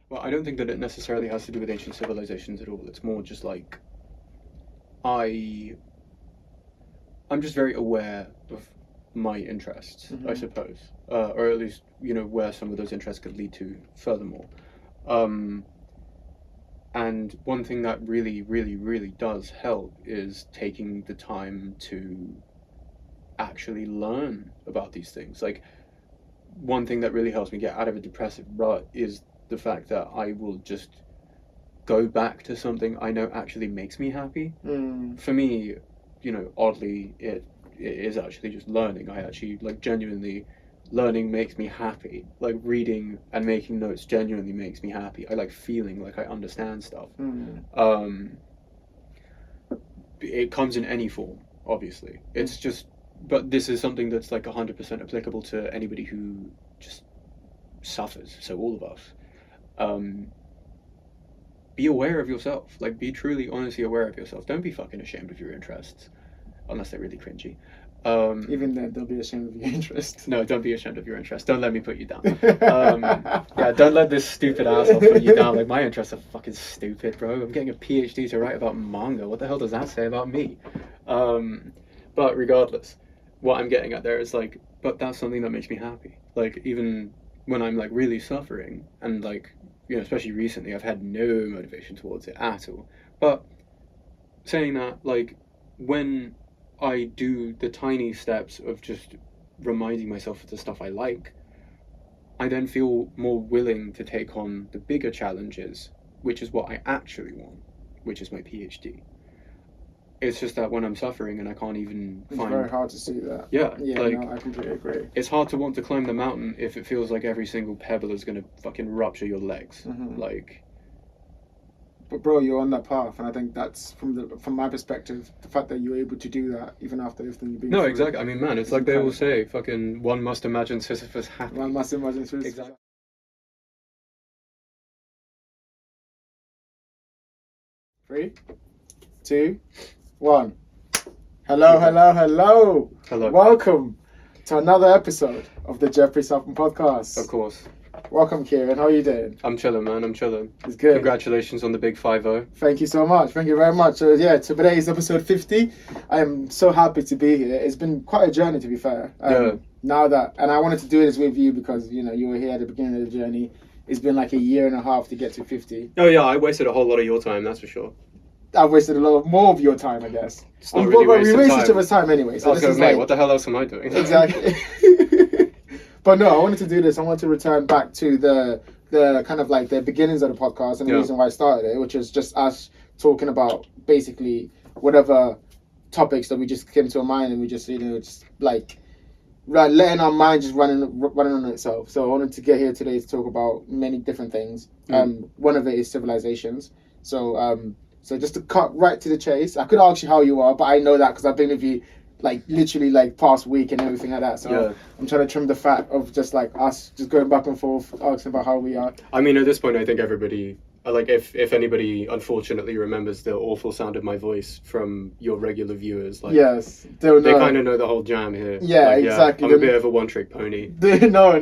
Well, I don't think that it necessarily has to do with ancient civilizations at all. It's more just like I I'm just very aware of my interests, I suppose, or at least where some of those interests could lead to. Furthermore, um, and one thing that really, really, really does help is taking the time to actually learn about these things. Like one thing that really helps me get out of a depressive rut is the fact that I will just go back to something I know actually makes me happy. For me, oddly, it is actually just learning. I actually like genuinely learning makes me happy. Like reading and making notes genuinely makes me happy. I like feeling like I understand stuff. Um, it comes in any form, obviously. It's just, but this is something that's like 100% applicable to anybody who just suffers. So all of us. Be aware of yourself. Like, be truly, honestly aware of yourself. Don't be fucking ashamed of your interests, unless they're really cringy. Even then, don't be ashamed of your interests. No, don't be ashamed of your interests. Don't let me put you down. Yeah, don't let this stupid asshole put you down. Like, my interests are fucking stupid, bro. I'm getting a PhD to write about manga. What the hell does that say about me? But regardless, what I'm getting at there is like, but that's something that makes me happy. Like, even when I'm like really suffering and like, especially recently, I've had no motivation towards it at all. But saying that, like, when I do the tiny steps of just reminding myself of the stuff I like, I then feel more willing to take on the bigger challenges, which is what I actually want, which is my PhD. It's just that when I'm suffering and I can't even It's very hard to see that. Yeah, like, no, I completely agree. it's hard to want to climb the mountain if it feels like every single pebble is going to fucking rupture your legs. Like, but bro, you're on that path, and I think that's from my perspective, the fact that you're able to do that even after everything you've been no, through. exactly. I mean, man, it's like they all say, fucking, one must imagine Sisyphus happy. One must imagine Sisyphus. Exactly. Three, two, one. Hello, hello, hello. Hello. Welcome to another episode of the Jeoffrey Sarpong podcast. Of course. Welcome, Kieran. How are you doing? I'm chilling, man. I'm chilling. It's good. Congratulations on the big 5-0. Thank you so much. Thank you very much. So yeah, today is episode 50. I am so happy to be here. It's been quite a journey, to be fair. Now that, and I wanted to do this with you because you were here at the beginning of the journey. It's been like a year and a half to get to 50. Oh yeah, I wasted a whole lot of your time, that's for sure. I've wasted a lot more of your time, I guess. It's not really but we wasted waste time. each other's time anyway. So I was this going, is mate, like, what the hell else am I doing? Exactly. But no, I wanted to do this. I wanted to return back to the kind of like the beginnings of the podcast and the reason why I started it, which is just us talking about basically whatever topics that we just came to our mind, and we just just like letting our mind just running on itself. So I wanted to get here today to talk about many different things. One of it is civilizations. So just to cut right to the chase, I could ask you how you are, but I know that because I've been with you like literally like past week and everything like that. So I'm trying to trim the fat of just like us just going back and forth asking about how we are. I mean, at this point, I think everybody, like, if anybody unfortunately remembers the awful sound of my voice from your regular viewers, like, yes, they kind of know the whole jam here. Yeah, like, exactly. I'm a bit of a one-trick pony. No.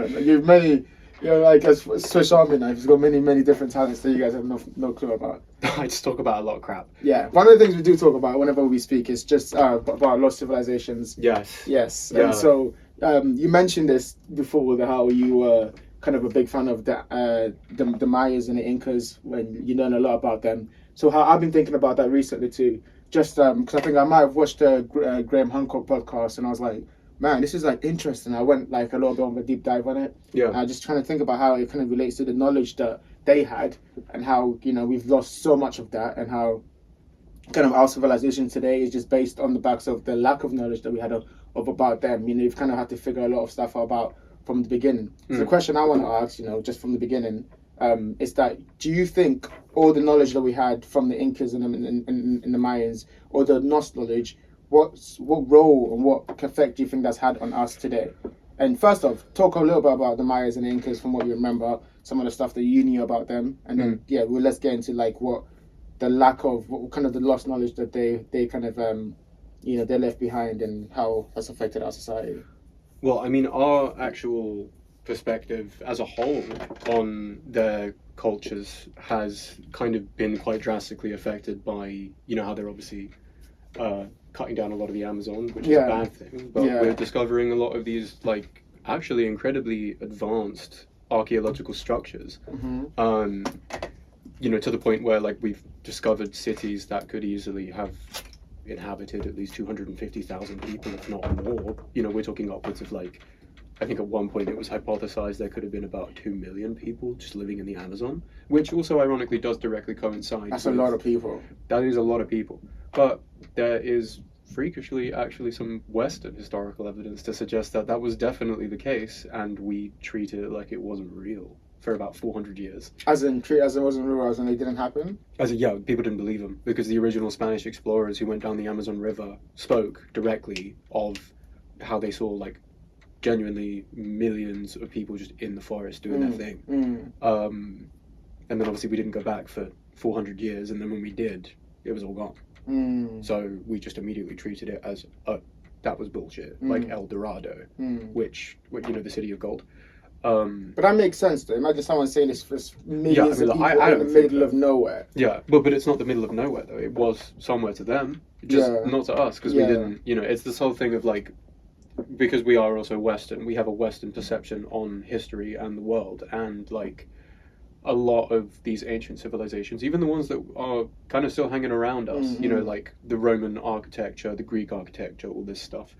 You've many. You're like a Swiss Army knife. It's got many different talents that you guys have no clue about. I just talk about a lot of crap. Yeah, one of the things we do talk about whenever we speak is just about lost civilizations. Yes. Yeah. And so you mentioned this before, how you were kind of a big fan of the Mayas and the Incas when you learn a lot about them. So how I've been thinking about that recently too. Just because I think I might have watched the Graham Hancock podcast, and I was like, man, this is like interesting. I went like a little bit of a deep dive on it. Yeah. Just trying to think about how it kind of relates to the knowledge that they had, and how we've lost so much of that, and how kind of our civilization today is just based on the backs of the lack of knowledge that we had of about them. You've kind of had to figure a lot of stuff out about from the beginning. So the question I want to ask, just from the beginning, is that do you think all the knowledge that we had from the Incas and the Mayans, or the Norse knowledge, what role and what effect do you think that's had on us today? And first off, talk a little bit about the Mayas and the Incas from what you remember, some of the stuff that you knew about them, and then let's get into like what the lack of, what kind of the lost knowledge that they kind of they left behind, and how that's affected our society. Well, I mean, our actual perspective as a whole on their cultures has kind of been quite drastically affected by, how they're obviously cutting down a lot of the Amazon, which is a bad thing. But we're discovering a lot of these, like, actually incredibly advanced archaeological structures. To the point where, like, we've discovered cities that could easily have inhabited at least 250,000 people, if not more. We're talking upwards of, like, I think at one point it was hypothesized there could have been about 2 million people just living in the Amazon, which also ironically does directly coincide. That's a lot of people. That is a lot of people. But there is freakishly actually some Western historical evidence to suggest that that was definitely the case, and we treated it like it wasn't real for about 400 years. As in it wasn't real, as in it didn't happen? People didn't believe them, because the original Spanish explorers who went down the Amazon River spoke directly of how they saw, like, genuinely millions of people just in the forest doing their thing. And then obviously we didn't go back for 400 years, and then when we did, it was all gone. So we just immediately treated it as that was bullshit, like El Dorado, which the city of gold. But that makes sense though. Imagine someone saying this for millions of people in the middle of nowhere. Yeah, but it's not the middle of nowhere though. It was somewhere to them, just not to us, because we didn't. It's this whole thing of, like, because we are also Western, we have a Western perception on history and the world, and, like, a lot of these ancient civilizations, even the ones that are kind of still hanging around us, like the Roman architecture, the Greek architecture, all this stuff,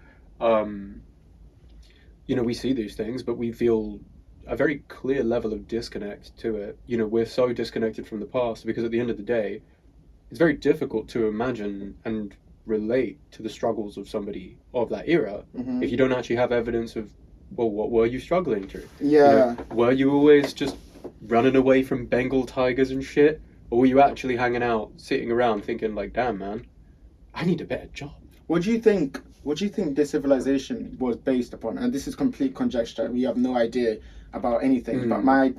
we see these things, but we feel a very clear level of disconnect to it. We're so disconnected from the past because at the end of the day, it's very difficult to imagine and relate to the struggles of somebody of that era if you don't actually have evidence of, well, what were you struggling through? Were you always just running away from Bengal tigers and shit, or were you actually hanging out, sitting around thinking, like, damn man, I need a better job? What do you think this civilization was based upon? And this is complete conjecture, we have no idea about anything, but my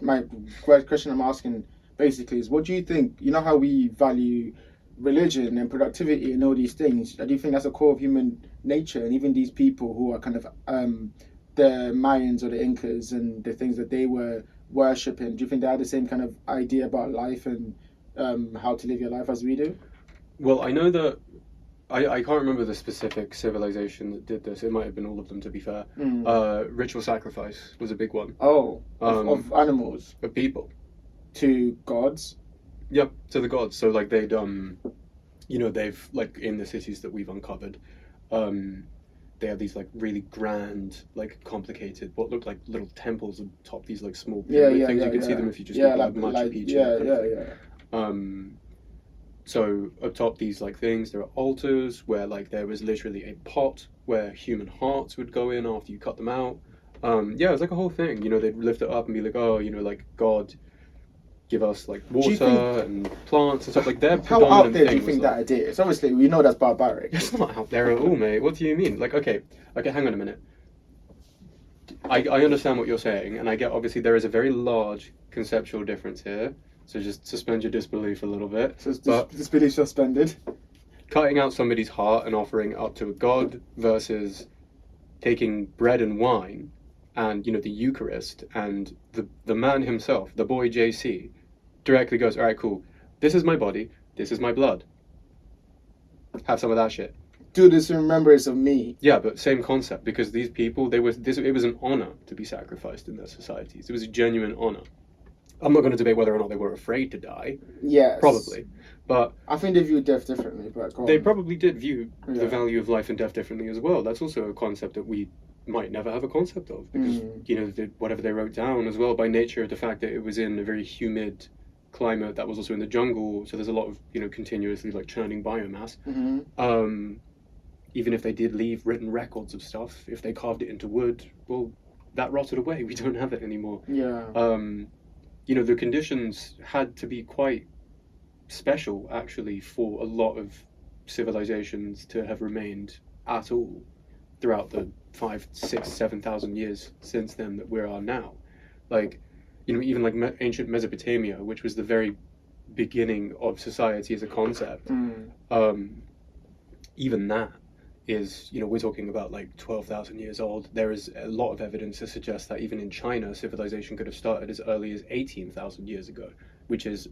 question I'm asking basically is, what do you think, how we value religion and productivity and all these things, do you think that's a core of human nature? And even these people who are kind of the Mayans or the Incas and the things that they were worshipping, do you think they had the same kind of idea about life and how to live your life as we do? Well, I know that I can't remember the specific civilization that did this. It might have been all of them, to be fair. Ritual sacrifice was a big one. Of animals? Of people. To gods? Yep, to the gods. So, like, they'd, they've, like, in the cities that we've uncovered, they have these, like, really grand, like, complicated, what look like little temples atop these, like, small pyramid things. You can see them if you just look like Machu Picchu. So atop these, like, things, there are altars where, like, there was literally a pot where human hearts would go in after you cut them out. It was like a whole thing. They'd lift it up and be like, oh, like, God, give us, like, water and plants and stuff like that. How out there do you think that idea is? Obviously, we know that's barbaric. It's not out there at all, mate. What do you mean? Like, okay, hang on a minute. I understand what you're saying, and I get, obviously, there is a very large conceptual difference here. So just suspend your disbelief a little bit. So disbelief suspended. Cutting out somebody's heart and offering it up to a god versus taking bread and wine and, the Eucharist, and the man himself, the boy JC, directly goes, all right, cool, this is my body, this is my blood. Have some of that shit. Do this in remembrance of me. Yeah, but same concept, because these people, it was an honor to be sacrificed in their societies. It was a genuine honor. I'm not going to debate whether or not they were afraid to die. Yes. Probably. But I think they viewed death differently. But they probably did view the value of life and death differently as well. That's also a concept that we might never have a concept of. Because, whatever they wrote down as well, by nature of the fact that it was in a very humid climate that was also in the jungle. So there's a lot of, continuously, like, churning biomass. Even if they did leave written records of stuff, if they carved it into wood, well, that rotted away. We don't have it anymore. The conditions had to be quite special, actually, for a lot of civilizations to have remained at all throughout the 5, 6, 7,000 years since then that we are now. Like, even like ancient Mesopotamia, which was the very beginning of society as a concept, even that, is, we're talking about like 12,000 years old. There is a lot of evidence to suggest that even in China, civilization could have started as early as 18,000 years ago, which is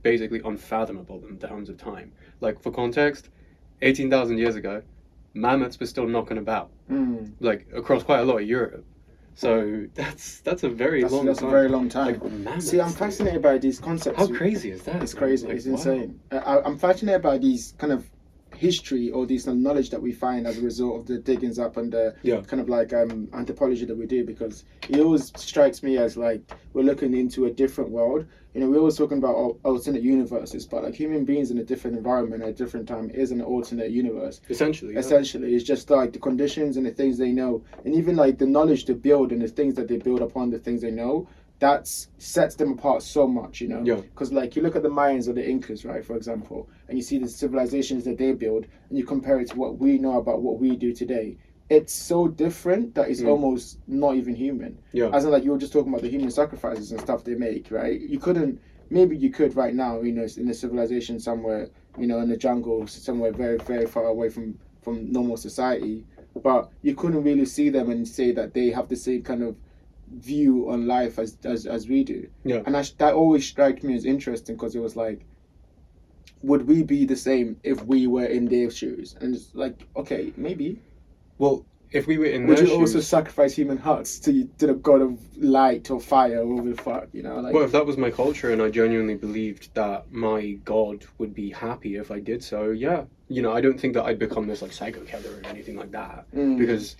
basically unfathomable in terms of time. Like, for context, 18,000 years ago, mammoths were still knocking about, like across quite a lot of Europe. So that's a very long time. That's a very long time. Like, mammoths, See, I'm fascinated by these concepts. How crazy is that? It's crazy. Like, It's wow. insane. I'm fascinated by these kind of history or these knowledge that we find as a result of the diggings up and the kind of like anthropology that we do, because it always strikes me as like we're looking into a different world. We're always talking about alternate universes, but like human beings in a different environment at a different time is an alternate universe. Essentially, it's just like the conditions and the things they know, and even like the knowledge they build and the things that they build upon the things they know, that sets them apart so much, because like you look at the Mayans or the Incas, right, for example, and you see the civilizations that they build and you compare it to what we know about what we do today. It's so different that it's almost not even human. As in, like, you were just talking about the human sacrifices and stuff they make, right? Maybe you could right now, in a civilization somewhere, in the jungle, somewhere very, very far away from normal society, but you couldn't really see them and say that they have the same kind of view on life as we do. And that always struck me as interesting, because it was like, would we be the same if we were in their shoes? And it's like, okay, maybe. Well, if we were in would their you shoes, also sacrifice human hearts to the god of light or fire or whatever the fuck, like, well, if that was my culture and I genuinely believed that my god would be happy if I did so, yeah, I don't think that I'd become this like psycho killer or anything like that, because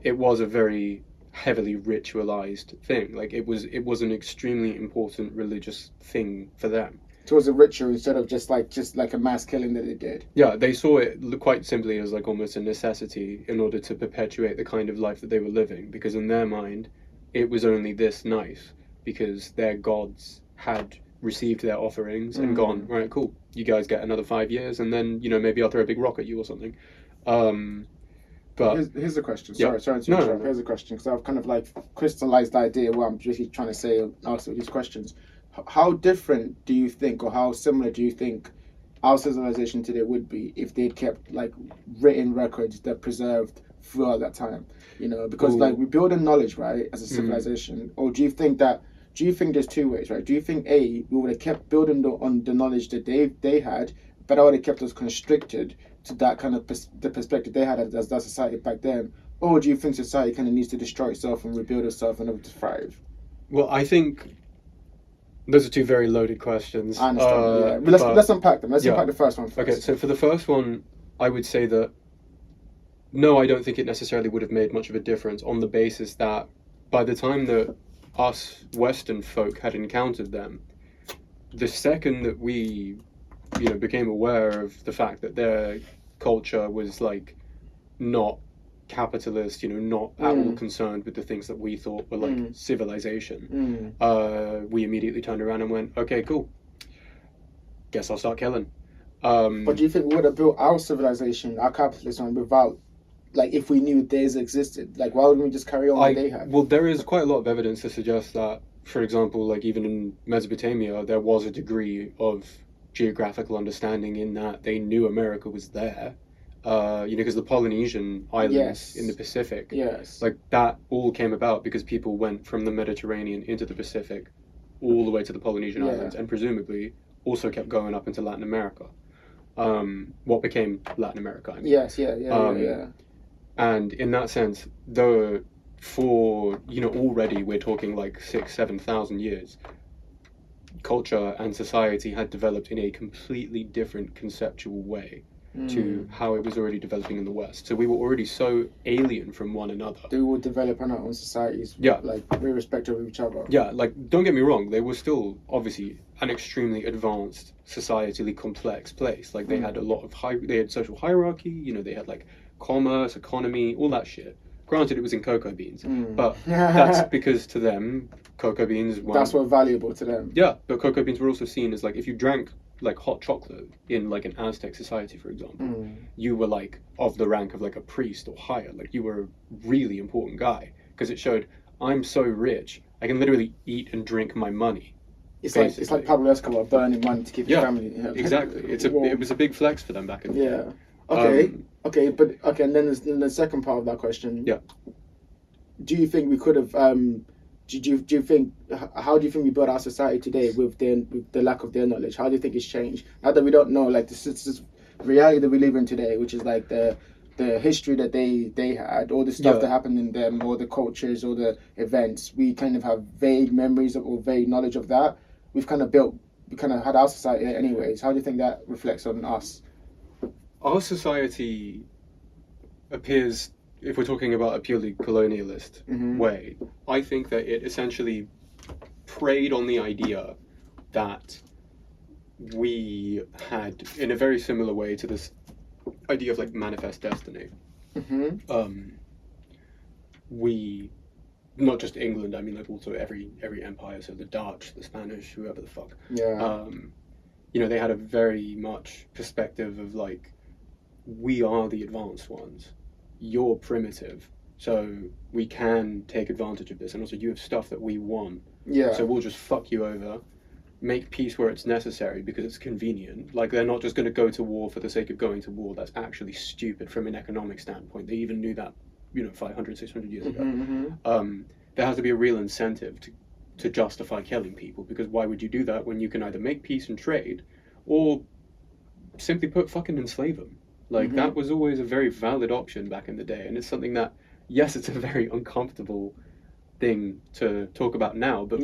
it was a very heavily ritualized thing. Like, it was an extremely important religious thing for them. It was a ritual instead of just like a mass killing that they did. Yeah, they saw it quite simply as like almost a necessity in order to perpetuate the kind of life that they were living, because in their mind it was only this nice because their gods had received their offerings and gone, right, cool, you guys get another 5 years and then maybe I'll throw a big rock at you or something. But here's the question. Sorry to interrupt. No. Here's the question, because I've kind of like crystallized the idea what I'm just trying to say and answer these questions. How different do you think, or how similar do you think our civilization today would be if they'd kept like written records that preserved throughout that time? Because like we build in knowledge, right, as a civilization. Or do you think there's two ways, right? Do you think we would have kept building on the knowledge that they had, but that would have kept us constricted to that kind of the perspective they had as that society back then? Or do you think society kind of needs to destroy itself and rebuild itself in order to thrive? Well, I think those are two very loaded questions. I understand. But let's unpack them. Let's unpack the first one first. Okay, so for the first one, I would say that no, I don't think it necessarily would have made much of a difference, on the basis that by the time that us Western folk had encountered them, the second that we became aware of the fact that their culture was like not capitalist, not at all concerned with the things that we thought were like civilization, we immediately turned around and went, okay, cool, guess I'll start killing. But do you think we would have built our civilization, our capitalism, without, like, if we knew theirs existed? Like, why wouldn't we just carry on what they had? Well, there is quite a lot of evidence to suggest that, for example, like even in Mesopotamia, there was a degree of geographical understanding in that they knew America was there. Because the Polynesian islands in the Pacific, like that all came about because people went from the Mediterranean into the Pacific, all the way to the Polynesian islands, and presumably also kept going up into Latin America. What became Latin America? I mean. And in that sense, already we're talking like 6,000-7,000 years, culture and society had developed in a completely different conceptual way to how it was already developing in the West. So we were already so alien from one another. They would develop in our own societies, like irrespective of each other. Yeah, like don't get me wrong, they were still obviously an extremely advanced, societally complex place. Like they had a lot of they had social hierarchy. They had like commerce, economy, all that shit. Granted, it was in cocoa beans, but that's because to them, cocoa beans were... That's what valuable to them. Yeah, but cocoa beans were also seen as like, if you drank like hot chocolate in like an Aztec society, for example, you were like of the rank of like a priest or higher. Like you were a really important guy, because it showed, I'm so rich, I can literally eat and drink my money. It's like Pablo Escobar burning money to keep his family. Exactly. It was a big flex for them back in the day. Okay, and then there's the second part of that question. Yeah. Do you think we could have? Do you think? How do you think we build our society today with the lack of their knowledge? How do you think it's changed now that we don't know? Like this is reality that we live in today, which is like the history that they had, all the stuff that happened in them, or the cultures, or the events. We kind of have vague memories or vague knowledge of that. We kind of had our society anyways. How do you think that reflects on us? Our society appears, if we're talking about a purely colonialist way, I think that it essentially preyed on the idea that we had, in a very similar way to this idea of like manifest destiny. We, not just England, I mean like also every empire, so the Dutch, the Spanish, whoever the fuck. They had a very much perspective of like, we are the advanced ones, you're primitive, so we can take advantage of this, and also you have stuff that we want, so we'll just fuck you over, make peace where it's necessary because it's convenient. Like, they're not just going to go to war for the sake of going to war. That's actually stupid from an economic standpoint. They even knew that 500, 600 years ago. There has to be a real incentive to justify killing people, because why would you do that when you can either make peace and trade, or simply fucking enslave them? Like, that was always a very valid option back in the day, and it's something that, yes, it's a very uncomfortable thing to talk about now, but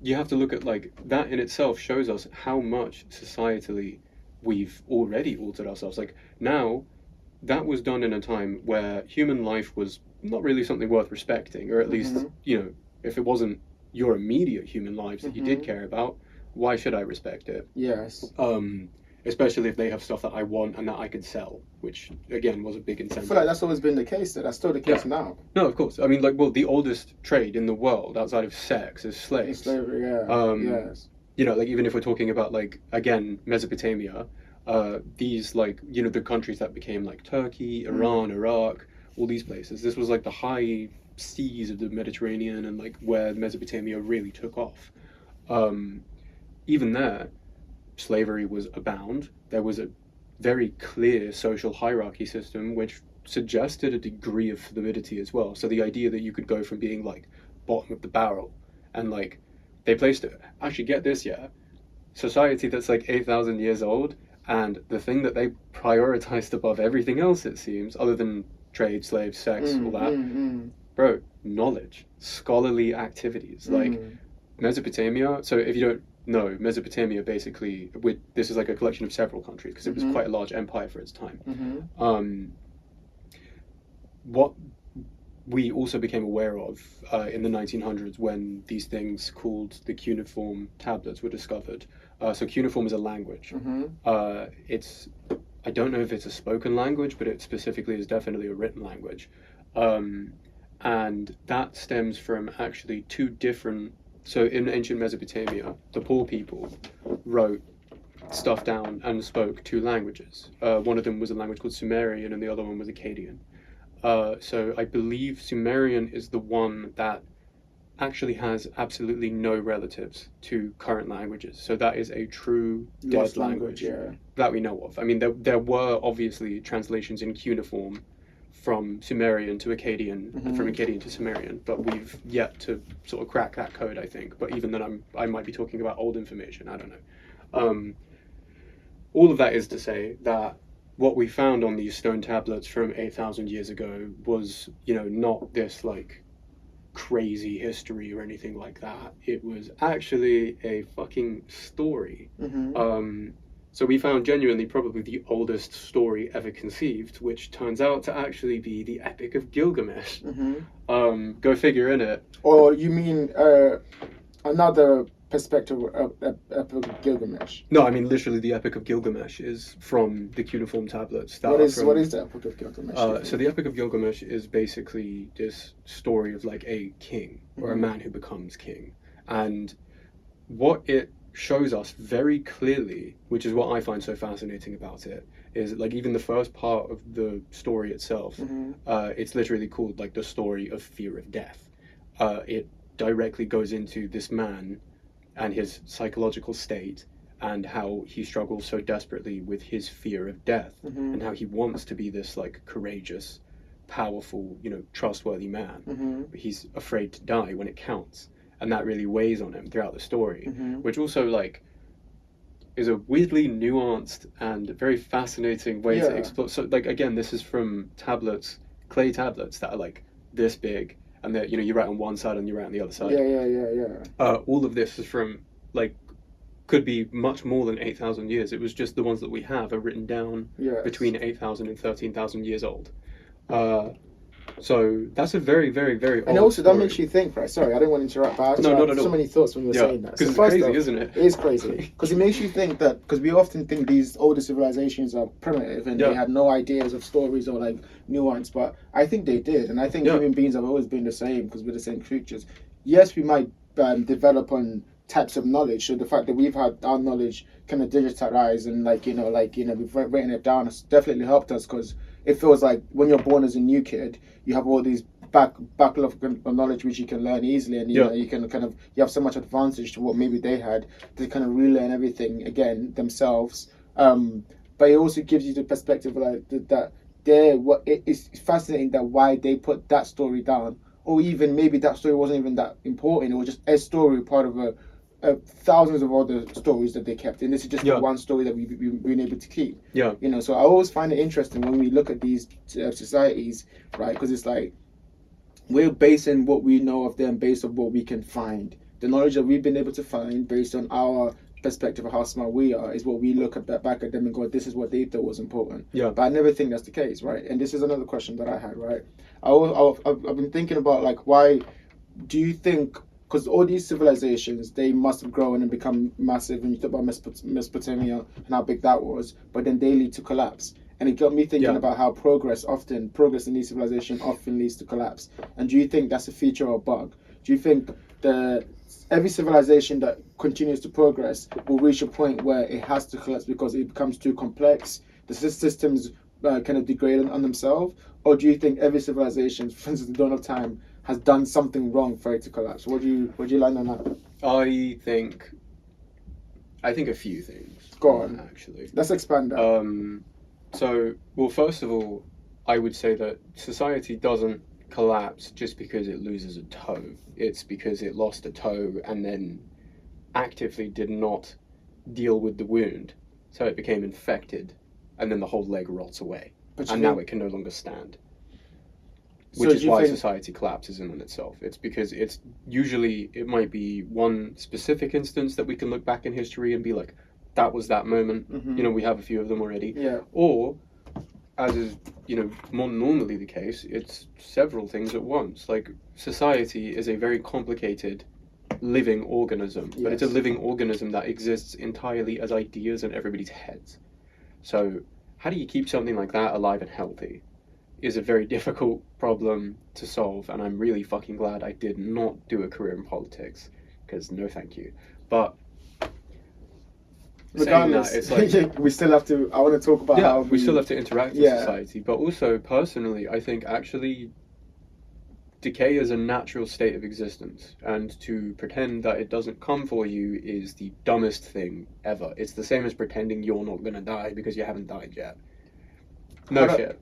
you have to look at, like, that in itself shows us how much societally we've already altered ourselves. Like, now, that was done in a time where human life was not really something worth respecting, or at least, if it wasn't your immediate human lives that you did care about, why should I respect it? Especially if they have stuff that I want and that I could sell, which, again, was a big incentive. I feel like that's always been the case, though. That's still the case now. No, of course. I mean, like, well, the oldest trade in the world outside of sex is slaves. Slavery, Like, even if we're talking about, like, again, Mesopotamia, these, like, the countries that became, like, Turkey, Iran, Iraq, all these places. This was, like, the high seas of the Mediterranean, and, like, where Mesopotamia really took off. Even there, slavery was abound. There was a very clear social hierarchy system which suggested a degree of fluidity as well. So the idea that you could go from being like bottom of the barrel, and like they placed it, actually get this, society that's like 8,000 years old, and the thing that they prioritized above everything else, it seems, other than trade, slaves, sex, all that, bro, knowledge, scholarly activities. Like Mesopotamia, so if you don't know, Mesopotamia basically, this is like a collection of several countries, because it was quite a large empire for its time. What we also became aware of in the 1900s, when these things called the cuneiform tablets were discovered. So cuneiform is a language. It's, I don't know if it's a spoken language, but it specifically is definitely a written language. And that stems from actually two different. So in ancient Mesopotamia, the poor people wrote stuff down and spoke two languages. One of them was a language called Sumerian, and the other one was Akkadian. So I believe Sumerian is the one that actually has absolutely no relatives to current languages. So that is a true dead language that we know of. I mean, there were obviously translations in cuneiform from Sumerian to Akkadian, and from Akkadian to Sumerian, but we've yet to sort of crack that code, I think. But even then, I might be talking about old information, I don't know. All of that is to say that what we found on these stone tablets from 8,000 years ago was, not this, like, crazy history or anything like that. It was actually a fucking story. So we found genuinely probably the oldest story ever conceived, which turns out to actually be the Epic of Gilgamesh. Go figure, innit? Or you mean another perspective of Epic of Gilgamesh? No, I mean literally the Epic of Gilgamesh is from the cuneiform tablets. What is the Epic of Gilgamesh? So the Epic of Gilgamesh is basically this story of like a king, or a man who becomes king. And what it shows us very clearly, which is what I find so fascinating about it, is like even the first part of the story itself, it's literally called like the story of fear of death. It directly goes into this man and his psychological state, and how he struggles so desperately with his fear of death, and how he wants to be this like courageous, powerful, trustworthy man, but he's afraid to die when it counts, and that really weighs on him throughout the story, which also like is a weirdly nuanced and very fascinating way to explore. So like again, this is from clay tablets that are like this big, and that you write on one side and you write on the other side. All of this is from like could be much more than 8,000 years. It was just the ones that we have are written down between 8,000 and 13,000 years old. So that's a very, very, very old And also story. that makes you think, right? Sorry, I didn't want to interrupt, but I No, not had at so all. many thoughts when you were saying that. Because So it's first crazy, off, isn't it? It is crazy. Because it makes you think that, because we often think these older civilizations are primitive and they had no ideas of stories or like nuance, but I think they did. And I think human beings have always been the same because we're the same creatures. Yes, we might develop on types of knowledge. So the fact that we've had our knowledge kind of digitized and we've written it down has definitely helped us, because it feels like when you're born as a new kid, you have all these backlog of knowledge which you can learn easily, and you can you have so much advantage to what maybe they had to kind of relearn everything again themselves. But it also gives you the perspective like that it's fascinating that why they put that story down, or even maybe that story wasn't even that important. It was just a story, part of thousands of other stories that they kept, and this is just the one story that we've been able to keep. So I always find it interesting when we look at these societies, right? Because it's like we're basing what we know of them based on what we can find. The knowledge that we've been able to find based on our perspective of how smart we are is what we look at back at them and go, this is what they thought was important. But I never think that's the case, right? And this is another question that I had, right? I've been thinking about like, why do you think, because all these civilizations, they must have grown and become massive, and you talk about Mesopotamia and how big that was, but then they lead to collapse. And it got me thinking about how progress in these civilizations often leads to collapse. And do you think that's a feature or a bug? Do you think every civilization that continues to progress will reach a point where it has to collapse because it becomes too complex? The systems kind of degrade on themselves? Or do you think every civilization, since the dawn of time, has done something wrong for it to collapse? Would you land on that? I think a few things. Go on. Actually. Let's expand that. So, well, first of all, I would say that society doesn't collapse just because it loses a toe. It's because it lost a toe and then actively did not deal with the wound. So it became infected, and then the whole leg rots away. And now it can no longer stand. Which is why society collapses in on itself. It's because it might be one specific instance that we can look back in history and be like, that was that moment. We have a few of them already. Or, as is more normally the case, it's several things at once. Like, society is a very complicated living organism, but it's a living organism that exists entirely as ideas in everybody's heads. So how do you keep something like that alive and healthy is a very difficult problem to solve, and I'm really fucking glad I did not do a career in politics, because no thank you. But regardless, it's like, we still have to. I want to talk about how we still have to interact with society. But also, personally, I think actually decay is a natural state of existence, and to pretend that it doesn't come for you is the dumbest thing ever. It's the same as pretending you're not going to die because you haven't died yet.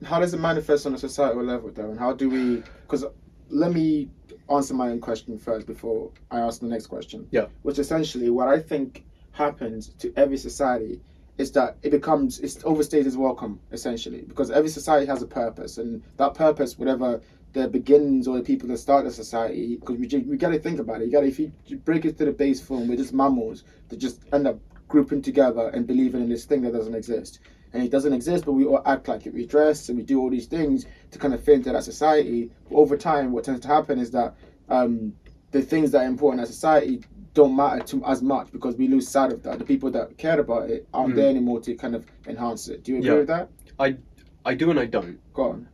How does it manifest on a societal level, though? And how do we... Because let me answer my own question first before I ask the next question. Which essentially, what I think happens to every society is that it overstays its welcome, essentially. Because every society has a purpose, and that purpose, whatever the beginnings or the people that start the society, because we got to think about it. If you break it to the base form, we're just mammals that just end up grouping together and believing in this thing that doesn't exist. And it doesn't exist, but we all act like it. We dress and we do all these things to kind of fit into that society. But over time, what tends to happen is that the things that are important in society don't matter as much because we lose sight of that. The people that cared about it aren't there anymore to kind of enhance it. Do you agree with that? I do and I don't. Go on.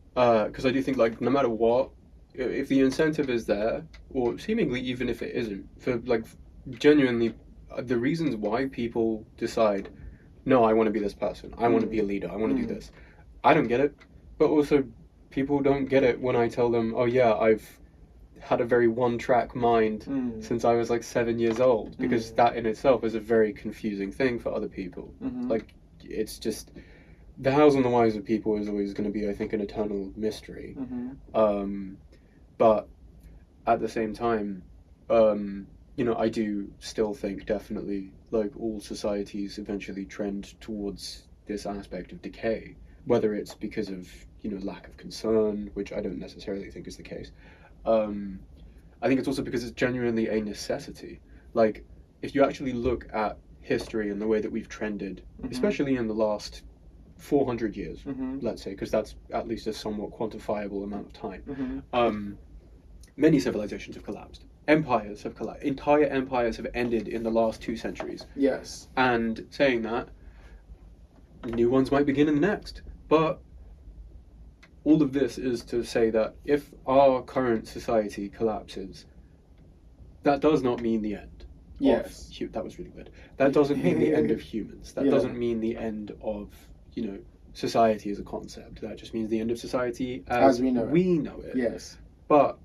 Because I do think, like, no matter what, if the incentive is there, or seemingly even if it isn't, for, like, genuinely, the reasons why people decide, no, I want to be this person, I want to be a leader, I want to do this, I don't get it. But also, people don't get it when I tell them, oh yeah, I've had a very one-track mind since I was like 7 years old, because that in itself is a very confusing thing for other people. Like, it's just, the hows and the whys of people is always going to be, I think, an eternal mystery. But at the same time, you know, I do still think definitely, like, all societies eventually trend towards this aspect of decay, whether it's because of, you know, lack of concern, which I don't necessarily think is the case. I think it's also because it's genuinely a necessity. Like, if you actually look at history and the way that we've trended, especially in the last 400 years, let's say, because that's at least a somewhat quantifiable amount of time, many civilizations have collapsed. Empires have collapsed. Entire empires have ended in the last 2 centuries. Yes. And saying that, new ones might begin in the next. But all of this is to say that if our current society collapses, that does not mean the end. Yes. That was really weird. That doesn't mean the end of humans. That doesn't mean the end of, you know, society as a concept. That just means the end of society as we know it. Yes. But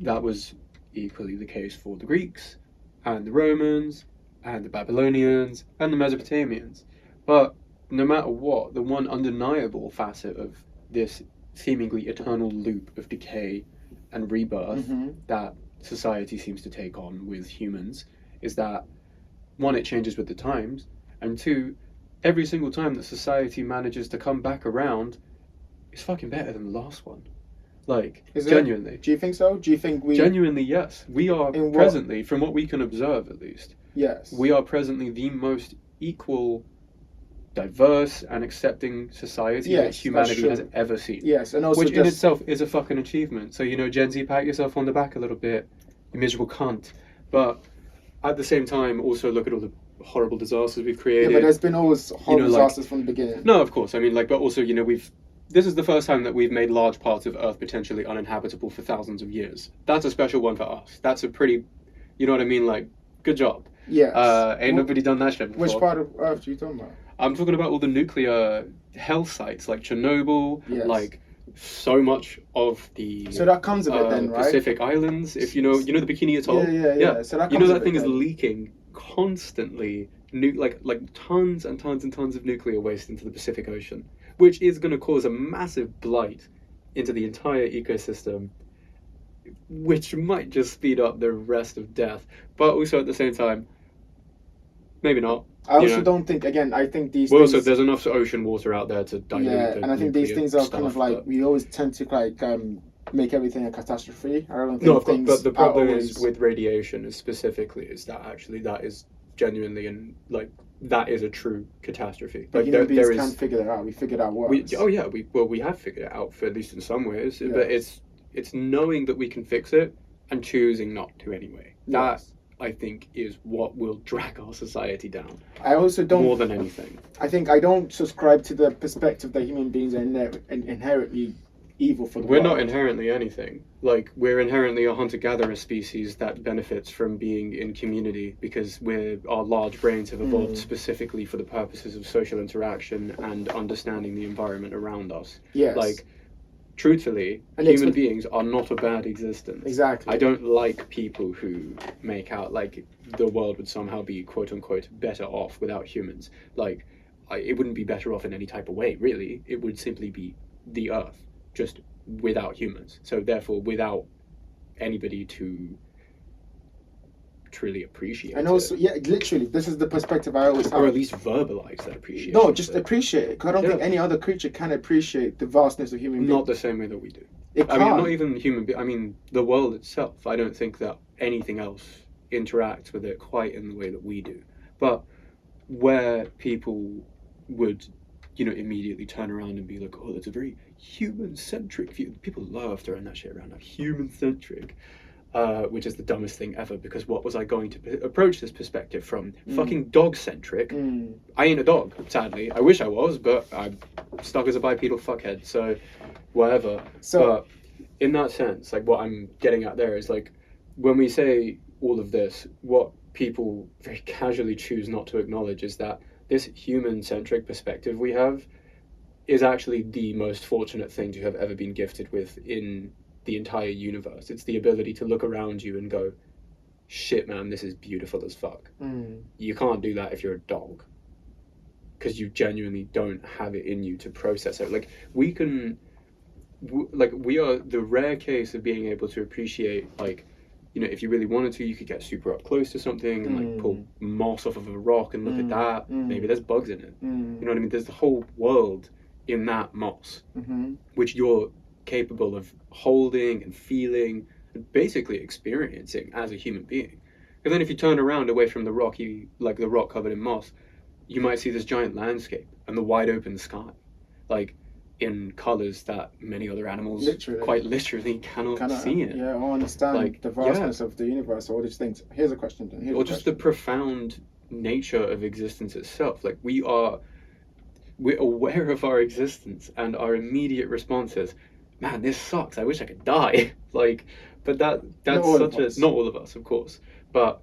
that was equally the case for the Greeks and the Romans and the Babylonians and the Mesopotamians. But no matter what, the one undeniable facet of this seemingly eternal loop of decay and rebirth that society seems to take on with humans is that, one, it changes with the times, and two, every single time that society manages to come back around, it's fucking better than the last one. Like, genuinely. Do you think so? Do you think we... Genuinely, yes. We are presently, from what we can observe at least, yes, we are presently the most equal, diverse and accepting society that humanity has ever seen. Yes, and also which in itself is a fucking achievement. So, you know, Gen Z, pat yourself on the back a little bit, you miserable cunt. But at the same time, also look at all the horrible disasters we've created. Yeah, but there's been always horrible disasters from the beginning. No, of course. I mean, like, but also, you know, this is the first time that we've made large parts of Earth potentially uninhabitable for thousands of years. That's a special one for us. That's a pretty, you know what I mean? Like, good job. Yes. Ain't nobody done that shit before. Which part of Earth are you talking about? I'm talking about all the nuclear hell sites, like Chernobyl, like so much of the so that comes of it then, right? Pacific Islands. If you know the Bikini Atoll. Yeah. So that you know that thing is leaking constantly, like tons and tons and tons of nuclear waste into the Pacific Ocean, which is going to cause a massive blight into the entire ecosystem, which might just speed up the rest of death. But also at the same time, maybe not. I also don't think, again, I think these things... also, there's enough ocean water out there to dilute the and I think these things are kind of like, we always tend to like make everything a catastrophe. I don't think of course, but the problem is with radiation specifically is that actually that is genuinely and like that is a true catastrophe. But human beings can't figure that out. We figured out what. We have figured it out for at least in some ways. Yes. But it's knowing that we can fix it and choosing not to anyway. That I think is what will drag our society down. I also don't more than anything. I think I don't subscribe to the perspective that human beings are inherently evil for the world. We're not inherently anything. Like, we're inherently a hunter-gatherer species that benefits from being in community because our large brains have evolved specifically for the purposes of social interaction and understanding the environment around us. Yes. Like, truthfully, human beings are not a bad existence. Exactly. I don't like people who make out like the world would somehow be quote-unquote better off without humans. Like, it wouldn't be better off in any type of way, really. It would simply be the Earth, just without humans. So therefore, without anybody to truly appreciate and also, literally, this is the perspective I always have. Or at least verbalize that appreciation. No, just appreciate it. Because I don't think any other creature can appreciate the vastness of human beings. Not the same way that we do. It can't. I mean, not even human. I mean, the world itself. I don't think that anything else interacts with it quite in the way that we do. But where people would, immediately turn around and be like, "Oh, that's a very human-centric view." People love throwing that shit around, like human-centric. Which is the dumbest thing ever, because what was I going to approach this perspective from? Fucking dog-centric. I ain't a dog, sadly. I wish I was, but I'm stuck as a bipedal fuckhead, so whatever. But in that sense, like, what I'm getting at there is, like, when we say all of this, what people very casually choose not to acknowledge is that this human-centric perspective we have is actually the most fortunate thing to have ever been gifted with in the entire universe. It's the ability to look around you and go, shit, man, this is beautiful as fuck. You can't do that if you're a dog, because you genuinely don't have it in you to process it. Like, we can, like, we are the rare case of being able to appreciate, like, you know, if you really wanted to, you could get super up close to something and like pull moss off of a rock and look at that. Maybe there's bugs in it. You know what I mean? There's the whole world in that moss, which you're capable of holding and feeling and basically experiencing as a human being. And then if you turn around away from the rock, like the rock covered in moss, you might see this giant landscape and the wide open sky, like in colours that many other animals quite literally cannot see it. Yeah, I understand, like, the vastness of the universe, all these things. Here's a question then. Just the profound nature of existence itself. Like, we're aware of our existence, and our immediate response is, man, this sucks, I wish I could die. Like, but that's not all of us, of course, but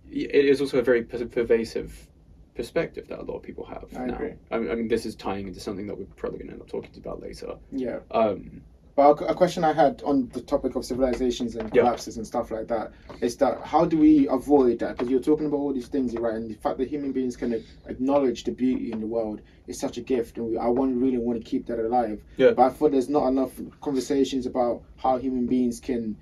it is also a very pervasive perspective that a lot of people have now. Agree. I mean, this is tying into something that we're probably going to end up talking about later. Yeah. But a question I had on the topic of civilizations and collapses and stuff like that is that how do we avoid that? Because you're talking about all these things, right? And the fact that human beings can acknowledge the beauty in the world is such a gift, and I really want to keep that alive. Yeah. But I thought there's not enough conversations about how human beings can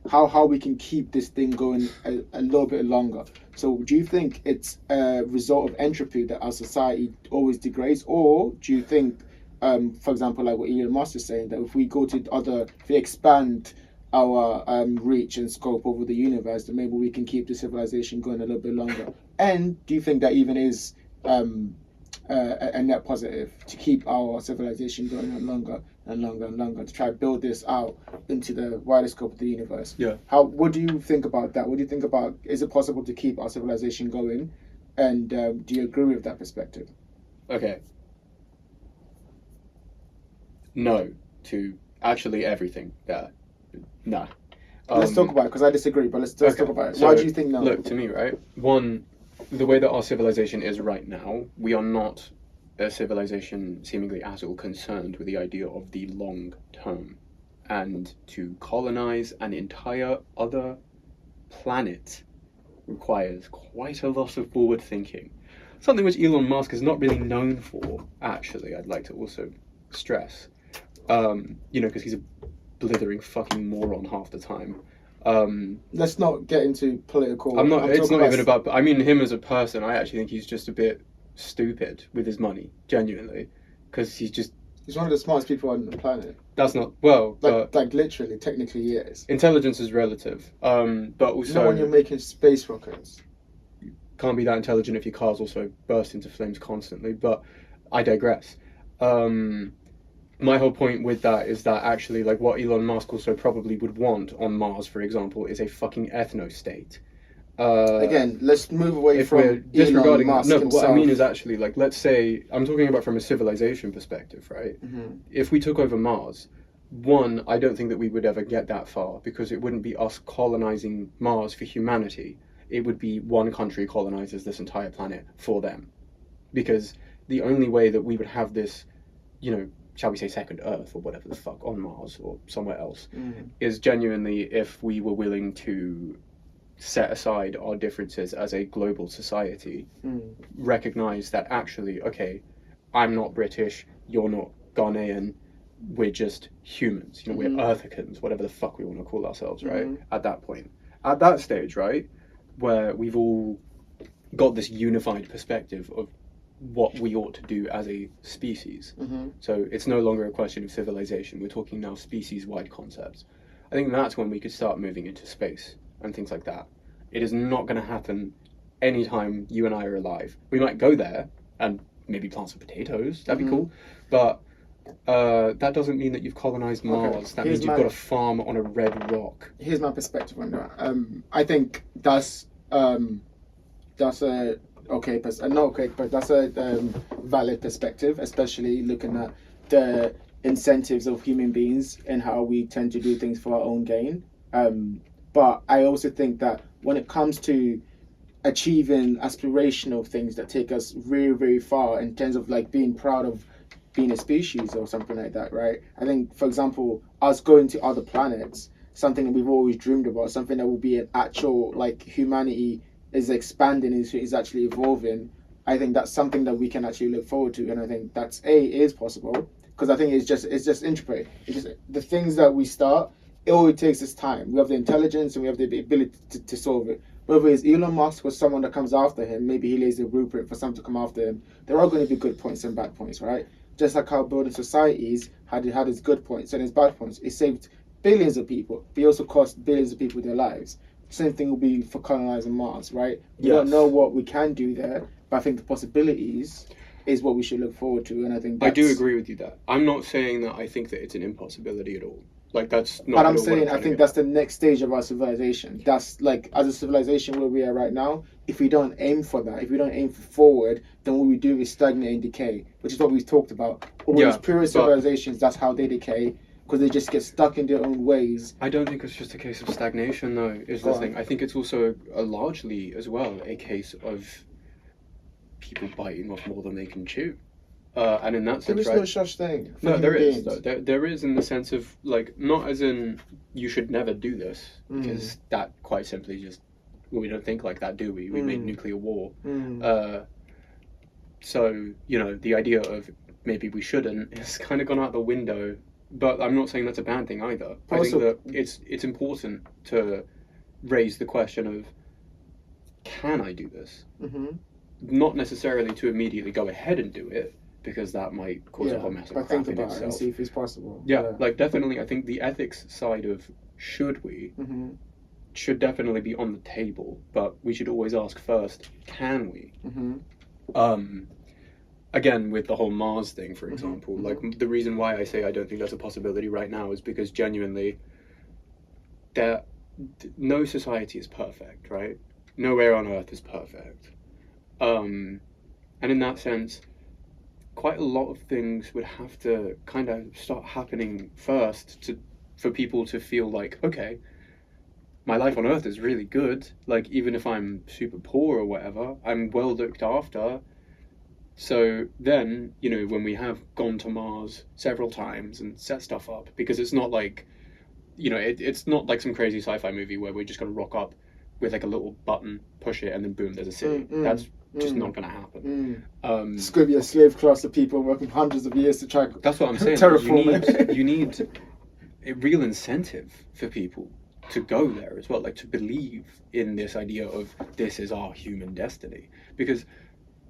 how we can keep this thing going a little bit longer. So do you think it's a result of entropy that our society always degrades, or do you think, for example, like what Elon Musk is saying, that if we expand our reach and scope over the universe, then maybe we can keep the civilization going a little bit longer? And do you think that even is a net positive to keep our civilization going on longer and longer and longer, to try to build this out into the wider scope of the universe? Yeah. What do you think about that? What do you think about, is it possible to keep our civilization going? And do you agree with that perspective? Okay. No to actually everything. No. Let's talk about it, because I disagree, but let's talk about it. So, why do you think no? Look, to me, right? One, the way that our civilization is right now, we are not a civilization seemingly at all concerned with the idea of the long term. And to colonize an entire other planet requires quite a lot of forward thinking. Something which Elon Musk is not really known for, actually, I'd like to also stress. You know, because he's a blithering fucking moron half the time. Let's not get into political. It's not even about. I mean, him as a person, I actually think he's just a bit stupid with his money, genuinely, because he's one of the smartest people on the planet. That's not well. Like literally, technically, he is. Intelligence is relative, but also. Not when you're making space rockets. You can't be that intelligent if your cars also burst into flames constantly. But I digress. My whole point with that is that actually, like, what Elon Musk also probably would want on Mars, for example, is a fucking ethno-state. Again, let's move away from we're disregarding Elon Musk no, himself. What I mean is actually, like, let's say, I'm talking about from a civilization perspective, right? Mm-hmm. If we took over Mars, one, I don't think that we would ever get that far, because it wouldn't be us colonizing Mars for humanity. It would be one country colonizes this entire planet for them. Because the only way that we would have this, you know, shall we say second Earth or whatever the fuck on Mars or somewhere else, is genuinely if we were willing to set aside our differences as a global society, recognize that actually, okay, I'm not British, you're not Ghanaian, we're just humans, you know, we're Earthicans, whatever the fuck we want to call ourselves, right? At that point, at that stage, right, where we've all got this unified perspective of what we ought to do as a species. So it's no longer a question of civilization, we're talking now species-wide concepts. I think that's when we could start moving into space and things like that. It is not going to happen anytime you and I are alive. We might go there and maybe plant some potatoes, that'd be cool, but that doesn't mean that you've colonized Mars. Okay. That means you've got a farm on a red rock. Here's my perspective on that. I think that's a that's a valid perspective, especially looking at the incentives of human beings and how we tend to do things for our own gain. But I also think that when it comes to achieving aspirational things that take us very, very far in terms of like being proud of being a species or something like that, right? I think, for example, us going to other planets, something that we've always dreamed about, something that will be an actual, like, humanity is expanding, is actually evolving. I think that's something that we can actually look forward to, and I think that's is possible, because I think it's just intricate. It's just the things that we start. All it takes is time. We have the intelligence and we have the ability to solve it. Whether it's Elon Musk or someone that comes after him, maybe he lays the blueprint for someone to come after him. There are going to be good points and bad points, right? Just like how building societies had its good points and its bad points. It saved billions of people, but it also cost billions of people their lives. Same thing will be for colonizing Mars, right? We don't know what we can do there, but I think the possibilities is what we should look forward to, and I think I do agree with you there. I'm not saying that I think that it's an impossibility at all. Like, that's not. But I'm saying I think that's the next stage of our civilization. That's like, as a civilization where we are right now, if we don't aim for that, if we don't aim forward, then what we do is stagnate and decay, which is what we've talked about. All these purest civilizations, that's how they decay, because they just get stuck in their own ways. I don't think it's just a case of stagnation, though, is the thing. I think it's also largely, as well, a case of people biting off more than they can chew. And in that sense, there is no such thing. No, there is. There is, in the sense of, like, not as in you should never do this, because that quite simply just, we don't think like that, do we? We made nuclear war. So, you know, the idea of maybe we shouldn't has kind of gone out the window. But I'm not saying that's a bad thing either. I think that it's important to raise the question of, can I do this? Not necessarily to immediately go ahead and do it, because that might cause a whole mess of crap think in about itself. It and see if it's possible. Yeah, like, definitely, I think the ethics side of should we should definitely be on the table, but we should always ask first, can we? Again, with the whole Mars thing, for example, like, the reason why I say I don't think that's a possibility right now is because genuinely, no society is perfect, right? Nowhere on Earth is perfect. And in that sense, quite a lot of things would have to kind of start happening first for people to feel like, okay, my life on Earth is really good. Like, even if I'm super poor or whatever, I'm well looked after. So then, you know, when we have gone to Mars several times and set stuff up, because it's not like, you know, it's not like some crazy sci-fi movie where we're just going to rock up with like a little button, push it, and then boom, there's a city. That's just not going to happen. It's going to be a slave class of people working hundreds of years to try. That's what I'm saying. You need a real incentive for people to go there as well, like, to believe in this idea of this is our human destiny. Because,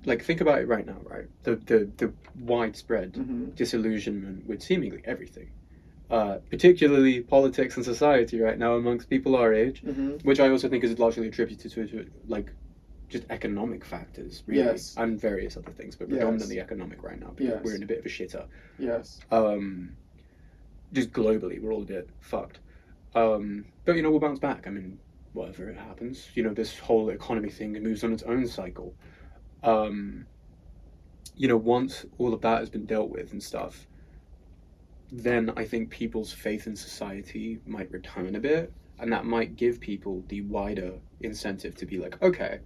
like, think about it right now, right? The widespread disillusionment with seemingly everything. Particularly politics and society right now amongst people our age, which I also think is largely attributed to like, just economic factors, really, and various other things, but predominantly economic right now, because we're in a bit of a shitter. Just globally, we're all a bit fucked. But, you know, we'll bounce back. I mean, whatever it happens, you know, this whole economy thing moves on its own cycle. You know, once all of that has been dealt with and stuff, then I think people's faith in society might return a bit, and that might give people the wider incentive to be like, okay,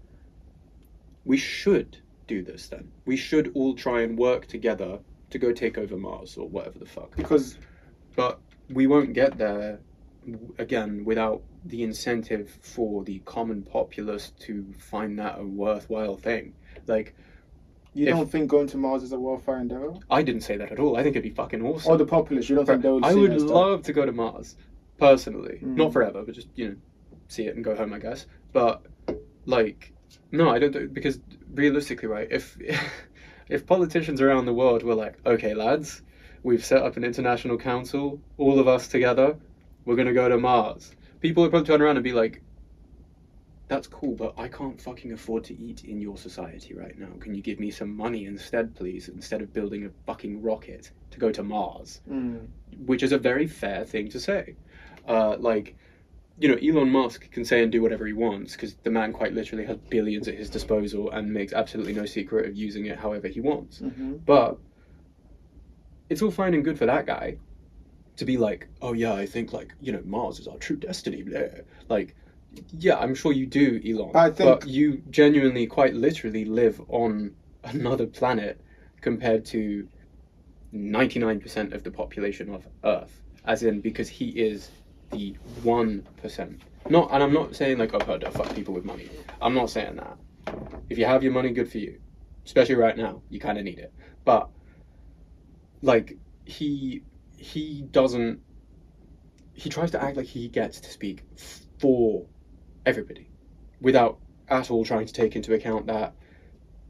we should do this then. We should all try and work together to go take over Mars or whatever the fuck. But we won't get there, again, without the incentive for the common populace to find that a worthwhile thing. Like, you don't think going to Mars is a worthwhile endeavor? I didn't say that at all. I think it'd be fucking awesome. Or the populace, you don't think they would? I would love to go to Mars, personally. Not forever, but just, you know, see it and go home, I guess. But, like, no, I don't think, because realistically, right, if politicians around the world were like, okay, lads, we've set up an international council, all of us together, we're going to go to Mars, people would probably turn around and be like, that's cool, but I can't fucking afford to eat in your society right now. Can you give me some money instead, please, instead of building a fucking rocket to go to Mars? Which is a very fair thing to say. Like, you know, Elon Musk can say and do whatever he wants, because the man quite literally has billions at his disposal and makes absolutely no secret of using it however he wants. But it's all fine and good for that guy to be like, oh yeah, I think, like, you know, Mars is our true destiny. Blah. Like, yeah, I'm sure you do, Elon. But you genuinely, quite literally, live on another planet compared to 99% of the population of Earth, as in because he is the 1%. Not, and I'm not saying like, oh, fuck people with money. I'm not saying that. If you have your money, good for you. Especially right now, you kind of need it. But like he doesn't. He tries to act like he gets to speak for everybody, without at all trying to take into account that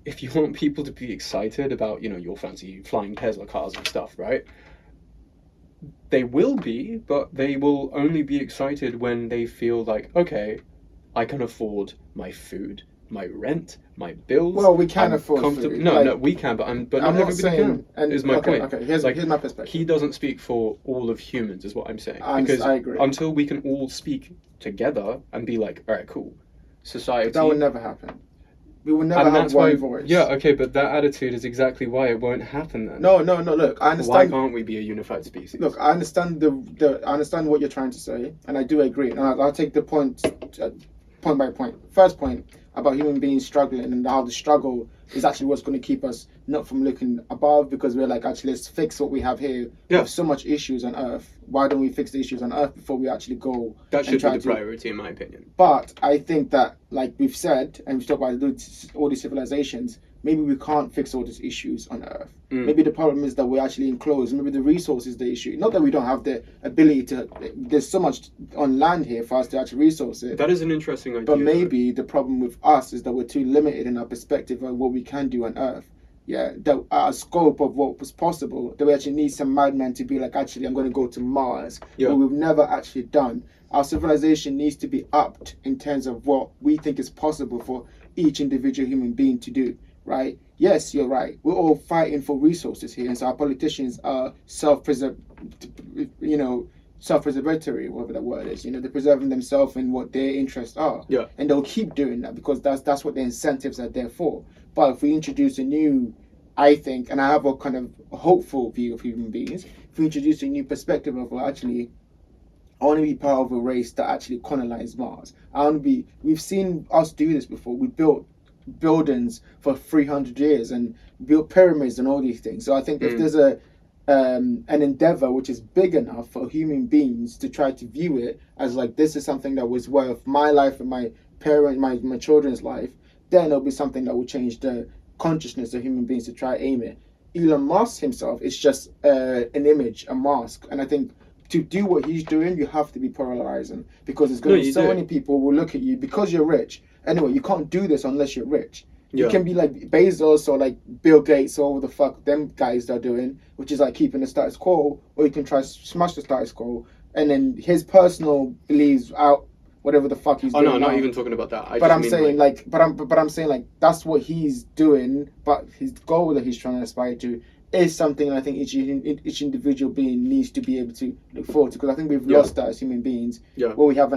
if you want people to be excited about, you know, your fancy flying Tesla cars and stuff, right? They will be, but they will only be excited when they feel like, okay, I can afford my food, my rent, my bills. Well, we can afford food. No, no, we can, but not everybody can. And is my point. Okay, here's my perspective. He doesn't speak for all of humans, is what I'm saying. Because I agree. Until we can all speak together and be like, all right, cool, society. But that would never happen. We will never have one voice. Yeah, okay, but that attitude is exactly why it won't happen then. No. Look, I understand. Why can't we be a unified species? Look, I understand I understand what you're trying to say, and I do agree. And I'll take the point by point. First point about human beings struggling and how the struggle is actually what's going to keep us not from looking above, because we're like, actually, let's fix what we have here. Yeah. We have so much issues on Earth. Why don't we fix the issues on Earth before we actually go? That should be the priority, in my opinion. But I think that, like we've said, and we've talked about all these civilizations, maybe we can't fix all these issues on Earth. Maybe the problem is that we're actually enclosed. Maybe the resource is the issue. Not that we don't have the ability to. There's so much on land here for us to actually resource it. That is an interesting idea. But maybe the problem with us is that we're too limited in our perspective of what we can do on Earth. Yeah, that our scope of what was possible, that we actually need some madman to be like, actually, I'm going to go to Mars, what we've never actually done. Our civilization needs to be upped in terms of what we think is possible for each individual human being to do, right? Yes, you're right. We're all fighting for resources here, and so our politicians are self-preservatory, whatever that word is. You know, they're preserving themselves in what their interests are. Yeah. And they'll keep doing that because that's what the incentives are there for. But if we introduce a new, I think, and I have a kind of hopeful view of human beings, if we introduce a new perspective of, well, actually, I want to be part of a race that actually colonize Mars. We've seen us do this before. We built buildings for 300 years and built pyramids and all these things. So I think if there's an endeavor which is big enough for human beings to try to view it as like, this is something that was worth my life and my children's life, then it'll be something that will change the consciousness of human beings to try to aim it. Elon Musk himself is just an image, a mask. And I think to do what he's doing, you have to be polarizing, because there's going to be so many people who will look at you because you're rich. Anyway, you can't do this unless you're rich. Yeah. You can be like Bezos or like Bill Gates or whatever the fuck them guys are doing, which is like keeping the status quo, or you can try to smash the status quo, and then his personal beliefs out, whatever the fuck he's doing. Oh no, I'm not even talking about that. I'm saying that's what he's doing, but his goal that he's trying to aspire to is something I think each individual being needs to be able to look forward to, because I think we've lost that as human beings. Yeah. Where we have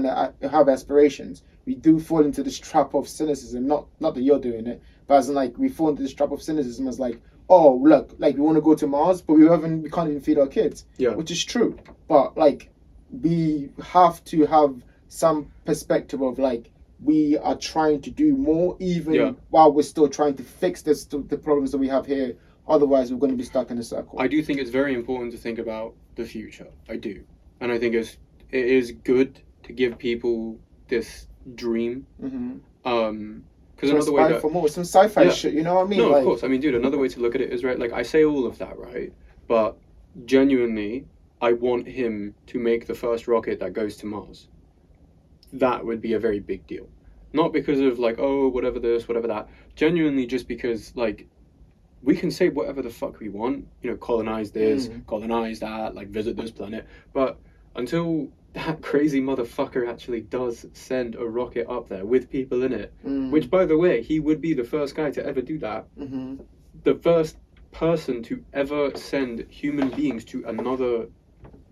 aspirations. We do fall into this trap of cynicism. Not that you're doing it, but as in like we fall into this trap of cynicism as like, oh look, like we want to go to Mars, but we can't even feed our kids. Yeah. Which is true. But like we have to have some perspective of like, we are trying to do more even while we're still trying to fix the problems that we have here. Otherwise, we're going to be stuck in a circle. I do think it's very important to think about the future. I do. And I think it is good to give people this dream. Because another way for more, some sci-fi shit, you know what I mean? No, of course. I mean, dude, another way to look at it is, right, like, I say all of that, right? But genuinely, I want him to make the first rocket that goes to Mars. That would be a very big deal. Not because of, like, oh, whatever this, whatever that. Genuinely just because, like, we can say whatever the fuck we want, you know, colonize this, colonize that, like visit this planet. But until that crazy motherfucker actually does send a rocket up there with people in it, which, by the way, he would be the first guy to ever do that. The first person to ever send human beings to another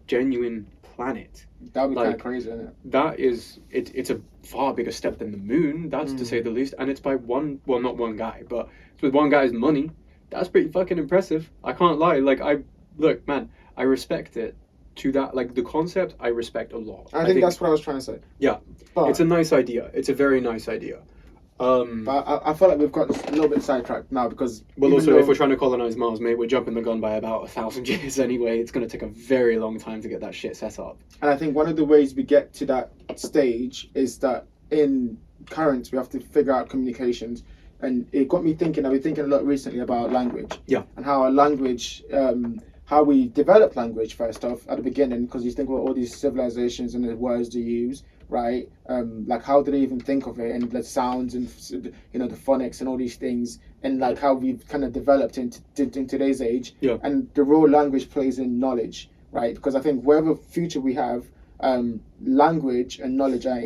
genuine planet. That would be kind of crazy, isn't it? That is, it's a far bigger step than the moon, that's to say the least. And it's by not one guy, but it's with one guy's money. That's pretty fucking impressive. I can't lie. Like, look, man, I respect it to that. Like, the concept, I respect a lot. I think that's what I was trying to say. Yeah. But it's a nice idea. It's a very nice idea. But I feel like we've got a little bit sidetracked now because. Well, also, if we're trying to colonize Mars, mate, we're jumping the gun by about 1,000 years anyway. It's going to take a very long time to get that shit set up. And I think one of the ways we get to that stage is that in currents we have to figure out communications. And it got me thinking. I've been thinking a lot recently about language. Yeah. And how our language, how we develop language first off at the beginning, because you think about all these civilizations and the words they use, right? Like how did they even think of it, and the sounds and the phonics and all these things, and like how we've kind of developed in today's age. Yeah. And the role language plays in knowledge, right? Because I think wherever future we have, language and knowledge are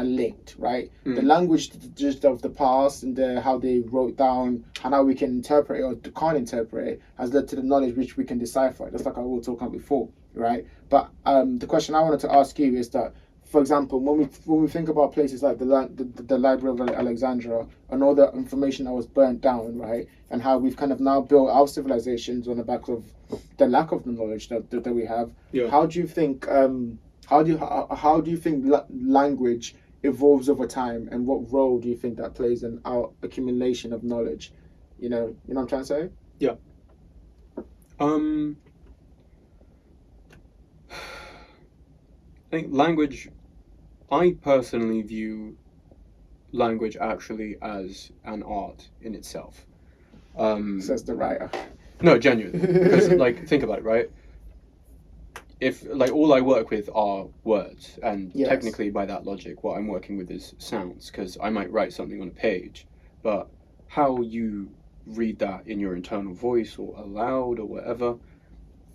linked, right? The language just of the past and how they wrote down and how we can interpret it or can't interpret it has led to the knowledge which we can decipher. Just like I was talking about before, right? But the question I wanted to ask you is that, for example, when we think about places like the Library of Alexandria and all the information that was burnt down, right, and how we've kind of now built our civilizations on the back of the lack of the knowledge that we have. Yeah. How do you think language evolves over time, and what role do you think that plays in our accumulation of knowledge? You know what I'm trying to say? Yeah. I think language. I personally view language actually as an art in itself. Says the writer. No, genuinely. Because, like, think about it, right? If, like, all I work with are words, and Yes. technically by that logic, what I'm working with is sounds, because I might write something on a page, but how you read that in your internal voice or aloud or whatever,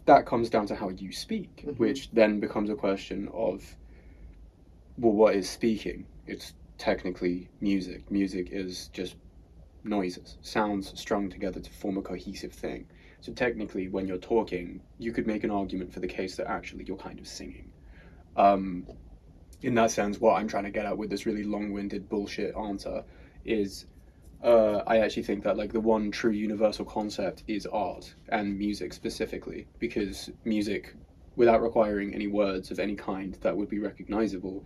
that comes down to how you speak, which then becomes a question of, well, what is speaking? It's technically music. Music is just noises, sounds strung together to form a cohesive thing. So technically, when you're talking, you could make an argument for the case that actually you're kind of singing. In that sense, what I'm trying to get at with this really long-winded bullshit answer is I actually think that, like, the one true universal concept is art, and music specifically, because music, without requiring any words of any kind that would be recognizable,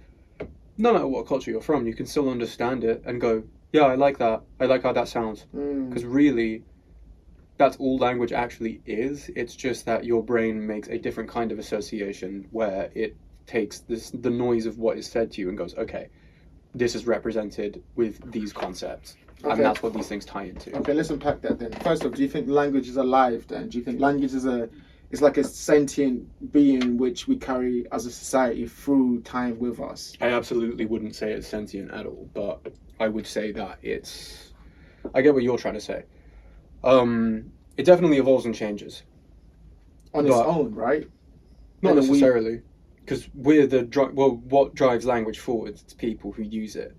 no matter what culture you're from, you can still understand it and go, yeah, I like that. I like how that sounds. Because really, that's all language actually is. It's just that your brain makes a different kind of association where it takes the noise of what is said to you and goes, okay, this is represented with these concepts. Okay. And that's what these things tie into. Okay, let's unpack that then. First off, do you think language is alive then? Do you think language is like a sentient being which we carry as a society through time with us? I absolutely wouldn't say it's sentient at all, but I would say that it's... I get what you're trying to say. It definitely evolves and changes. On its own, right? Not And then necessarily. Because we're what drives language forward? It's people who use it.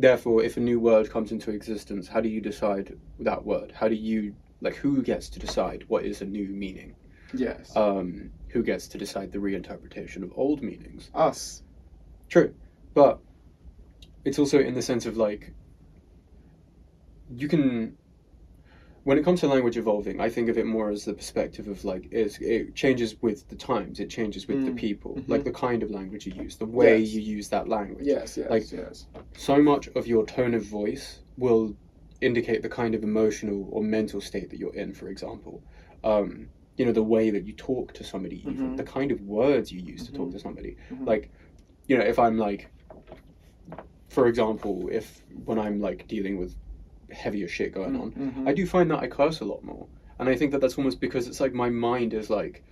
Therefore, if a new word comes into existence, how do you decide that word? How do you... Like, who gets to decide what is a new meaning? Yes. Who gets to decide the reinterpretation of old meanings? Us. True. But it's also in the sense of, like, you can... When it comes to language evolving, I think of it more as the perspective of, like, it changes with the times, it changes with the people, like the kind of language you use, the way you use that language. Yes. So much of your tone of voice will indicate the kind of emotional or mental state that you're in, for example. The way that you talk to somebody, even the kind of words you use to talk to somebody. Like, if I'm like, for example, when I'm like dealing with heavier shit going on, I do find that I curse a lot more. And I think that that's almost because it's like my mind is like,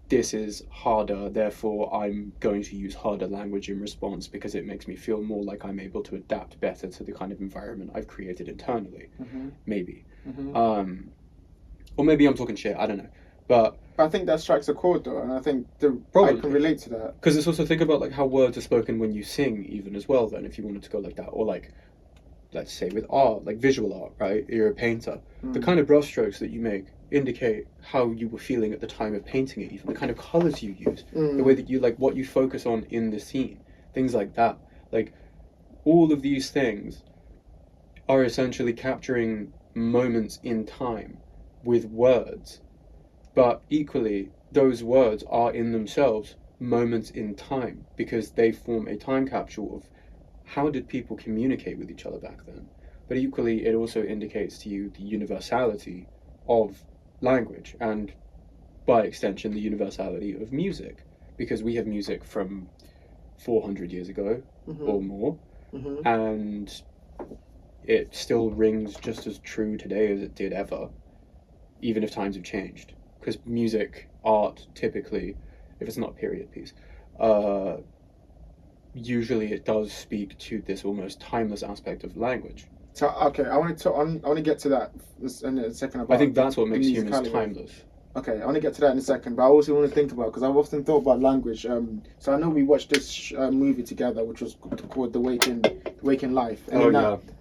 this is harder, therefore I'm going to use harder language in response because it makes me feel more like I'm able to adapt better to the kind of environment I've created internally. Maybe. Or maybe I'm talking shit, I don't know. But I think that strikes a chord though, and I think probably. I can relate to that. Because it's also, think about like how words are spoken when you sing even as well then, if you wanted to go like that. Or like, let's say with art, like visual art, right? You're a painter. The kind of brushstrokes that you make indicate how you were feeling at the time of painting it, even the kind of colors you use, the way that you, like, what you focus on in the scene, things like that. Like, all of these things are essentially capturing moments in time with words, but equally, those words are in themselves moments in time because they form a time capsule of how did people communicate with each other back then? But equally, it also indicates to you the universality of language and, by extension, the universality of music, because we have music from 400 years ago or more, and it still rings just as true today as it did ever, even if times have changed. Because music, art, typically, if it's not a period piece, usually it does speak to this almost timeless aspect of language. So okay, I want to get to that in a second. About I think that's what makes humans timeless. Okay, I want to get to that in a second, but I also want to think about, because I've often thought about language. So I know we watched this movie together, which was called The Waking Life. And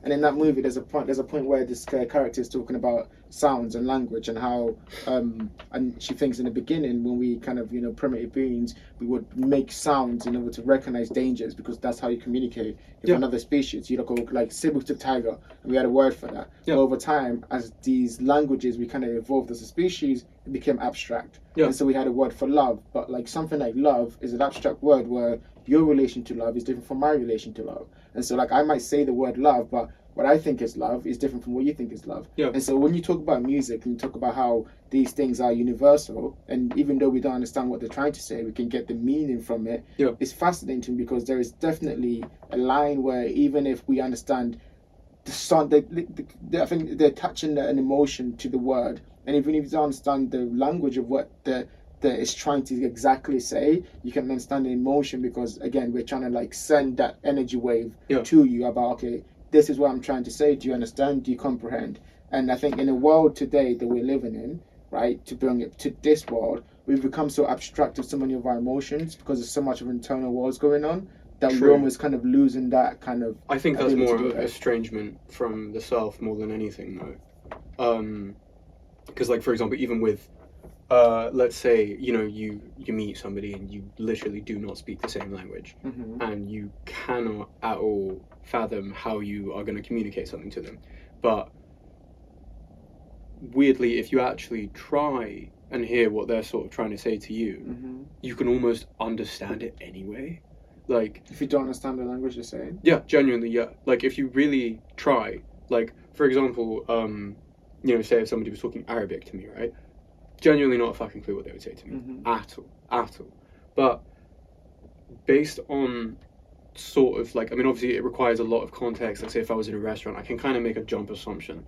and in that movie, there's a point where this character is talking about sounds and language, and how and she thinks in the beginning, when we kind of, primitive beings, we would make sounds in order to recognize dangers, because that's how you communicate with another species. You go like saber-tooth tiger, and we had a word for that. But over time, as these languages, we kind of evolved as a species, it became abstract. And so we had a word for love, but like something like love is an abstract word where your relation to love is different from my relation to love. And so like I might say the word love, but what I think is love is different from what you think is love. And so when you talk about music and you talk about how these things are universal, and even though we don't understand what they're trying to say, we can get the meaning from it. It's fascinating because there is definitely a line where even if we understand the song, I think they're attaching an emotion to the word. And even if you don't understand the language of what that is trying to exactly say, you can understand the emotion, because again, we're trying to like send that energy wave to you about, okay, this is what I'm trying to say. Do you understand? Do you comprehend? And I think in a world today that we're living in, right, to bring it to this world, we've become so abstract of so many of our emotions because there's so much of internal wars going on that we're almost kind of losing that kind of. I think that's more estrangement from the self more than anything, though. Because, like, for example, even with, let's say, you meet somebody and you literally do not speak the same language, and you cannot at all fathom how you are going to communicate something to them. But weirdly, if you actually try and hear what they're sort of trying to say to you, you can almost understand it anyway. Like, if you don't understand the language you're saying? Yeah, genuinely, yeah. Like, if you really try, like, for example, say if somebody was talking Arabic to me, right? Genuinely not a fucking clue what they would say to me. At all. But based on sort of like, I mean, obviously it requires a lot of context. Like, say if I was in a restaurant, I can kind of make a jump assumption.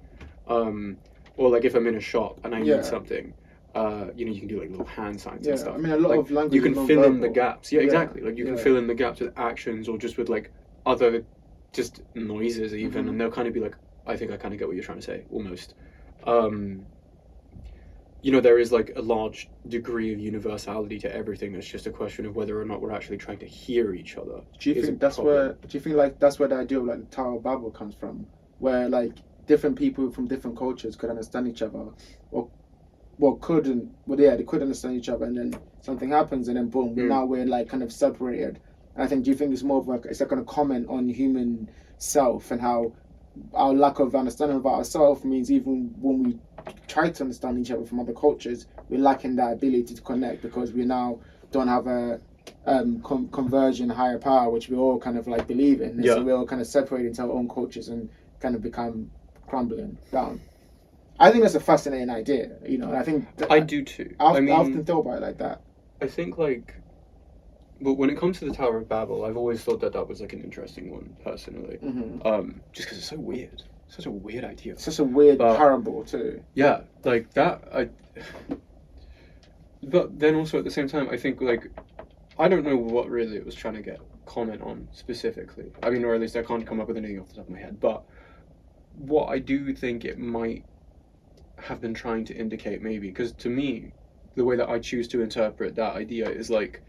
Or like if I'm in a shop and I need something, you can do like little hand signs and stuff. I mean, a lot of language. You can fill in the gaps. Yeah, exactly. Like you can fill in the gaps with actions or just with like other just noises even, and they'll kind of be like, I think I kind of get what you're trying to say, almost. There is like a large degree of universality to everything. It's just a question of whether or not we're actually trying to hear each other. Do you think that's where the idea of like the Tower of Babel comes from, where like different people from different cultures could understand each other, or they could understand each other, and then something happens, and then boom, now we're like kind of separated. And I think, do you think it's more of like, it's like a comment on human self and how our lack of understanding about ourselves means even when we try to understand each other from other cultures, we're lacking that ability to connect because we now don't have a conversion higher power, which we all kind of like believe in. And so we're all kind of separated into our own cultures and kind of become crumbling down. I think that's a fascinating idea, and I think I do too. I often thought about it like that. I think but when it comes to the Tower of Babel, I've always thought that was like an interesting one personally. Just because it's so weird. Such a weird idea. Such a weird parable too. Yeah, like that. But then also at the same time, I think like I don't know what really it was trying to get comment on specifically. I mean, or at least I can't come up with anything off the top of my head. But what I do think it might have been trying to indicate, maybe, because to me, the way that I choose to interpret that idea is like,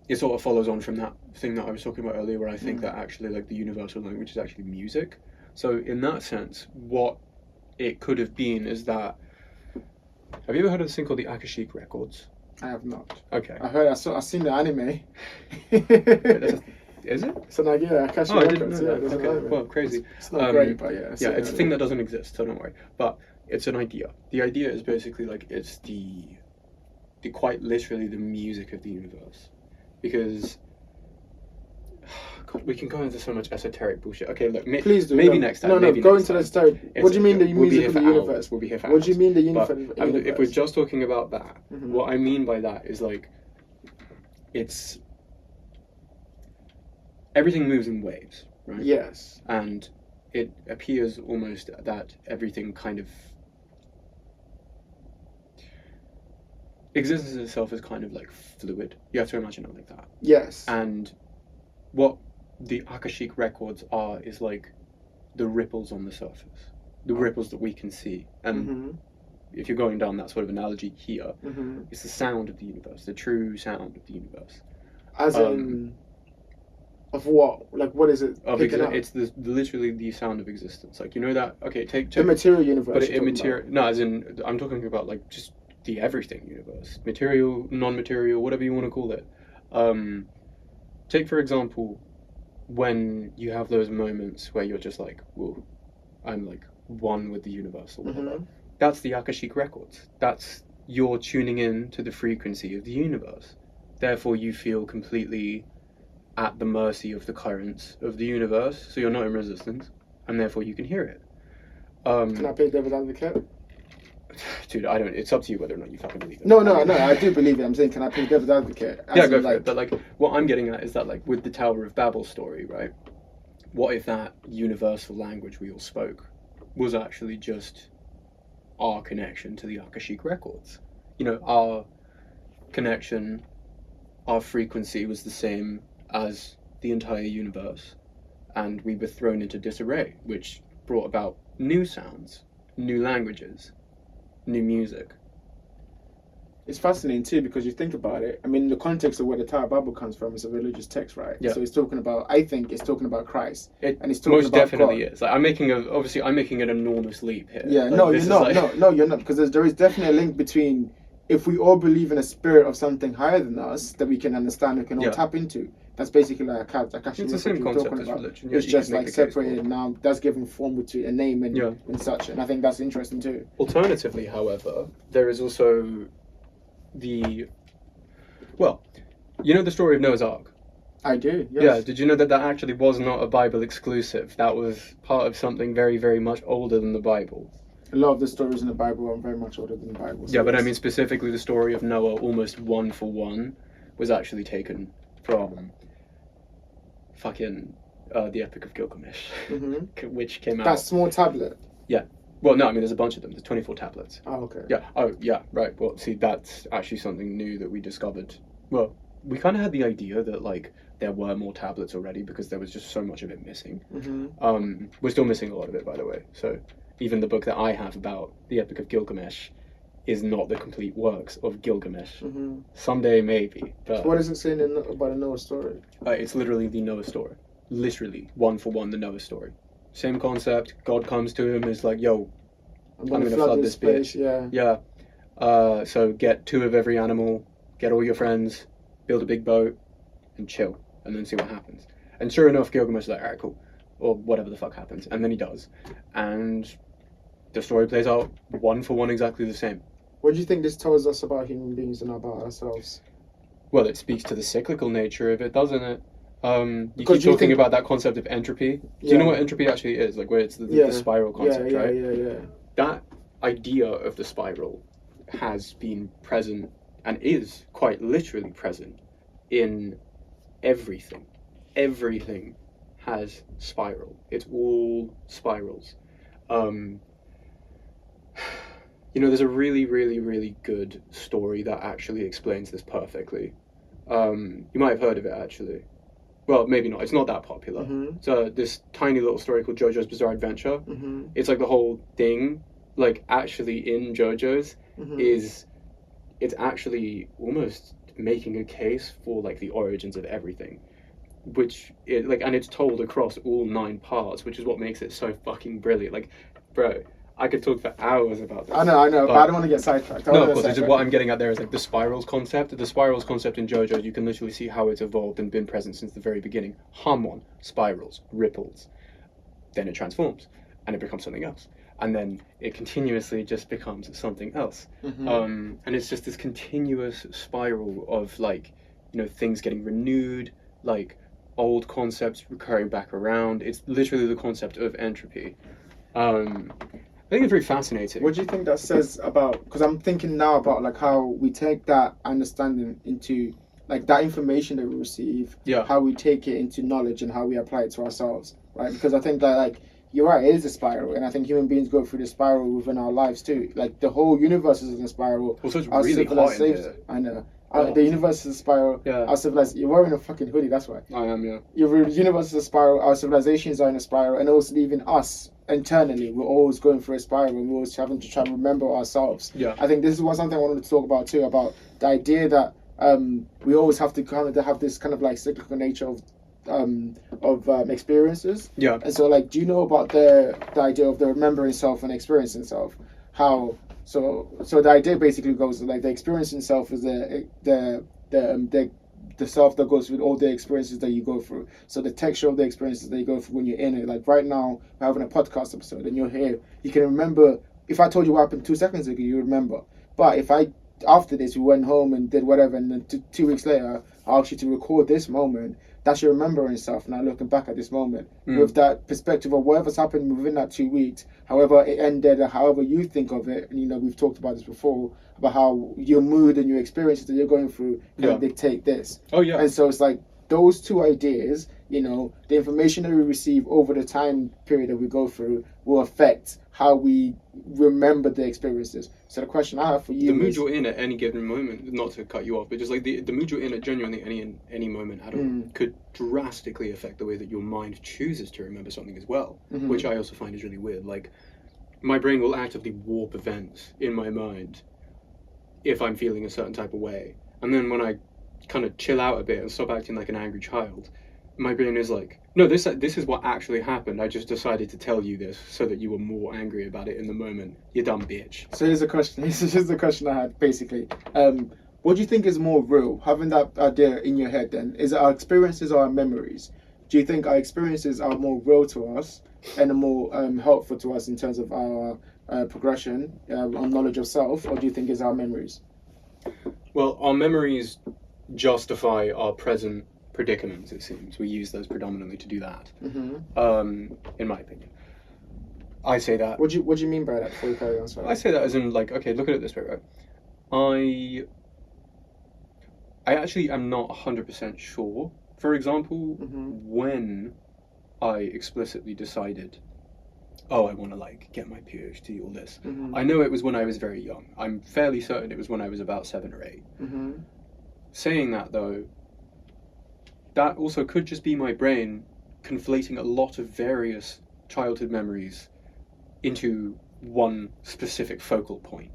it sort of follows on from that thing that I was talking about earlier, where I think that actually like the universal language is actually music. So in that sense, what it could have been is that, have you ever heard of this thing called the Akashic Records? I have not. Okay. I've seen the anime. Is it? It's an idea. Akashic Records. Yeah, okay. Well, crazy. It's not great, but yeah. It's a thing that doesn't exist, so don't worry. But it's an idea. The idea is basically like it's the quite literally the music of the universe, because we can go into so much esoteric bullshit. Okay, look, Please do. maybe next time. No, maybe go next into the time. story. What do you mean the We'll be music here of for the universe? hours. We'll be here for What hours. do you mean the But universe? if we're just talking about that, Mhm. what I mean by that is like, it's everything moves in waves, right? Yes. And it appears almost that everything kind of existence itself is kind of like fluid. You have to imagine it like that. Yes. And what the Akashic records are is like the ripples on the surface, the ripples that we can see. And Mm-hmm. if you're going down that sort of analogy here, Mm-hmm. it's the sound of the universe, the true sound of the universe. As in, of what? Like, what is it? Picking up? It's literally the sound of existence. Like, you know that, okay, take The material universe. but you're talking immaterial, no, as in, I'm talking about like just the everything universe, material, non-material, whatever you want to call it. Take for example, when you have those moments where you're just like, whoa, I'm like one with the universe or whatever. Mhm. That's the Akashic records. That's you're tuning in to the frequency of the universe. Therefore, you feel completely at the mercy of the currents of the universe. So you're not in resistance, and therefore you can hear it. Can I play devil's advocate? Dude, I don't. It's up to you whether or not you fucking believe it. No, I do believe it. I'm saying, can I play devil's advocate? As Yeah, in, go for like, it. But like, what I'm getting at is that like with the Tower of Babel story, right? What if that universal language we all spoke was actually just our connection to the Akashic records? You know, our connection, our frequency was the same as the entire universe, and we were thrown into disarray, which brought about new sounds, new languages, new music. It's fascinating too because you think about it. I mean, the context of where the Tower of Babel comes from is a religious text, right? Yeah. So it's talking about. I think it's talking about Christ, It and it's talking most about definitely God. is. Like, I'm making an enormous leap here. Yeah, Like, no, this you're is not. like- No, you're not. Because there is definitely a link between if we all believe in a spirit of something higher than us that we can understand, we can all Yeah. tap into. That's basically like actually It's the what same you're concept talking as about. religion. Yeah, It's you just can make like the case for separated it. now. That's giving form to a name and, Yeah. and such. And I think that's interesting too. Alternatively, however, there is also the, well, you know the story of Noah's Ark? I do. Yes. Yeah, did you know that actually was not a Bible exclusive? That was part of something very, very much older than the Bible. A lot of the stories in the Bible are very much older than the Bible. So Yeah, but I yes. mean specifically the story of Noah, almost one for one, was actually taken from fucking the Epic of Gilgamesh, Mhm. which came That out. small tablet. Well, no, I mean there's a bunch of them. There's 24 tablets. Oh, okay. Yeah. Oh, yeah. Right. Well, see, that's actually something new that we discovered. Well, we kind of had the idea that like there were more tablets already because there was just so much of it missing. Mm-hmm. We're still missing a lot of it, by the way. So even the book that I have about the Epic of Gilgamesh is not the complete works of Gilgamesh. Mm-hmm. Someday maybe, but What is it saying about a Noah story? it's literally the Noah story. Literally, one for one, the Noah story. Same concept. God comes to him, is like, "Yo, I'm gonna gonna flood this this space. Yeah. yeah. So get 2 of every animal, get all your friends, build a big boat, and chill, and then see what happens." And sure enough, Gilgamesh is like, "Alright, cool," or whatever the fuck happens, and then he does, and the story plays out one for one exactly the same. What do you think this tells us about human beings and about ourselves? Well, it speaks to the cyclical nature of it, doesn't it? You Because keep you talking think- about that concept of entropy. Do you Yeah. know what entropy actually is? Like where it's the Yeah. spiral concept, yeah, right? Yeah. That idea of the spiral has been present and is quite literally present in everything. Everything has spiral. It's all spirals. You know, there's a really, really, really good story that actually explains this perfectly. You might have heard of it actually. Well, maybe not. It's not that popular. Mm-hmm. So this tiny little story called JoJo's Bizarre Adventure. Mm-hmm. It's like the whole thing, like actually in JoJo's, Mm-hmm. it's actually almost making a case for like the origins of everything, which and it's told across all 9 parts, which is what makes it so fucking brilliant. Like, bro, I could talk for hours about this. I know, but I don't want to get sidetracked. No, of course. This is what I'm getting at there is like the spirals concept. The spirals concept in JoJo, you can literally see how it's evolved and been present since the very beginning. Harmon, spirals, ripples. Then it transforms and it becomes something else. And then it continuously just becomes something else. Mm-hmm. And it's just this continuous spiral of like, you know, things getting renewed, like old concepts recurring back around. It's literally the concept of entropy. I think it's very fascinating. What do you think that says about? Because I'm thinking now about like how we take that understanding into like that information that we receive, how we take it into knowledge and how we apply it to ourselves, right? Because I think that like you're right, it is a spiral, and I think human beings go through the spiral within our lives too. Like the whole universe is in a spiral. Also, it's really hot in here. I know. The universe is a spiral. Yeah. Our civilization. You're wearing a fucking hoodie. That's why. I am. Yeah. Your universe is a spiral. Our civilizations are in a spiral, and also even us internally, we're always going through a spiral, and we're always having to try and remember ourselves. Yeah. I think this is something I wanted to talk about too, about the idea that we always have to kind of have this kind of like cyclical nature of experiences. Yeah. And so, like, do you know about the idea of the remembering self and experiencing self? How so the idea basically goes like the experiencing self is the self that goes through all the experiences that you go through. So the texture of the experiences that you go through when you're in it. Like right now, we're having a podcast episode and you're here. You can remember, if I told you what happened 2 seconds ago, you remember. But if after this, we went home and did whatever, and then 2 weeks later, I asked you to record this moment, that's your remembering self now looking back at this moment with that perspective of whatever's happened within that 2 weeks, however it ended, or however you think of it. And, you know, we've talked about this before, about how your mood and your experiences that you're going through can dictate this. Oh, yeah. And so it's like those two ideas, you know, the information that we receive over the time period that we go through will affect how we remember the experiences. So the question I have for you the mood you're in at any given moment, not to cut you off, but just like the mood you're in at genuinely any moment at all could drastically affect the way that your mind chooses to remember something as well, which I also find is really weird. Like, my brain will actively warp events in my mind if I'm feeling a certain type of way. And then when I kind of chill out a bit and stop acting like an angry child, my brain is like, no, this is what actually happened. I just decided to tell you this so that you were more angry about it in the moment. You dumb bitch. So here's a question. Here's the question I had, basically. What do you think is more real? Having that idea in your head then, is it our experiences or our memories? Do you think our experiences are more real to us and are more helpful to us in terms of our progression on knowledge of self, or do you think it's our memories? Well, our memories justify our present predicaments, it seems. We use those predominantly to do that, in my opinion. I say that. What do you mean by that before you carry on? Sorry. I say that as in, like, okay, look at it this way, right? I actually am not 100% sure. For example, when I explicitly decided, oh, I want to, like, get my PhD, all this, I know it was when I was very young. I'm fairly certain it was when I was about 7 or 8. Saying that, though, that also could just be my brain conflating a lot of various childhood memories into one specific focal point.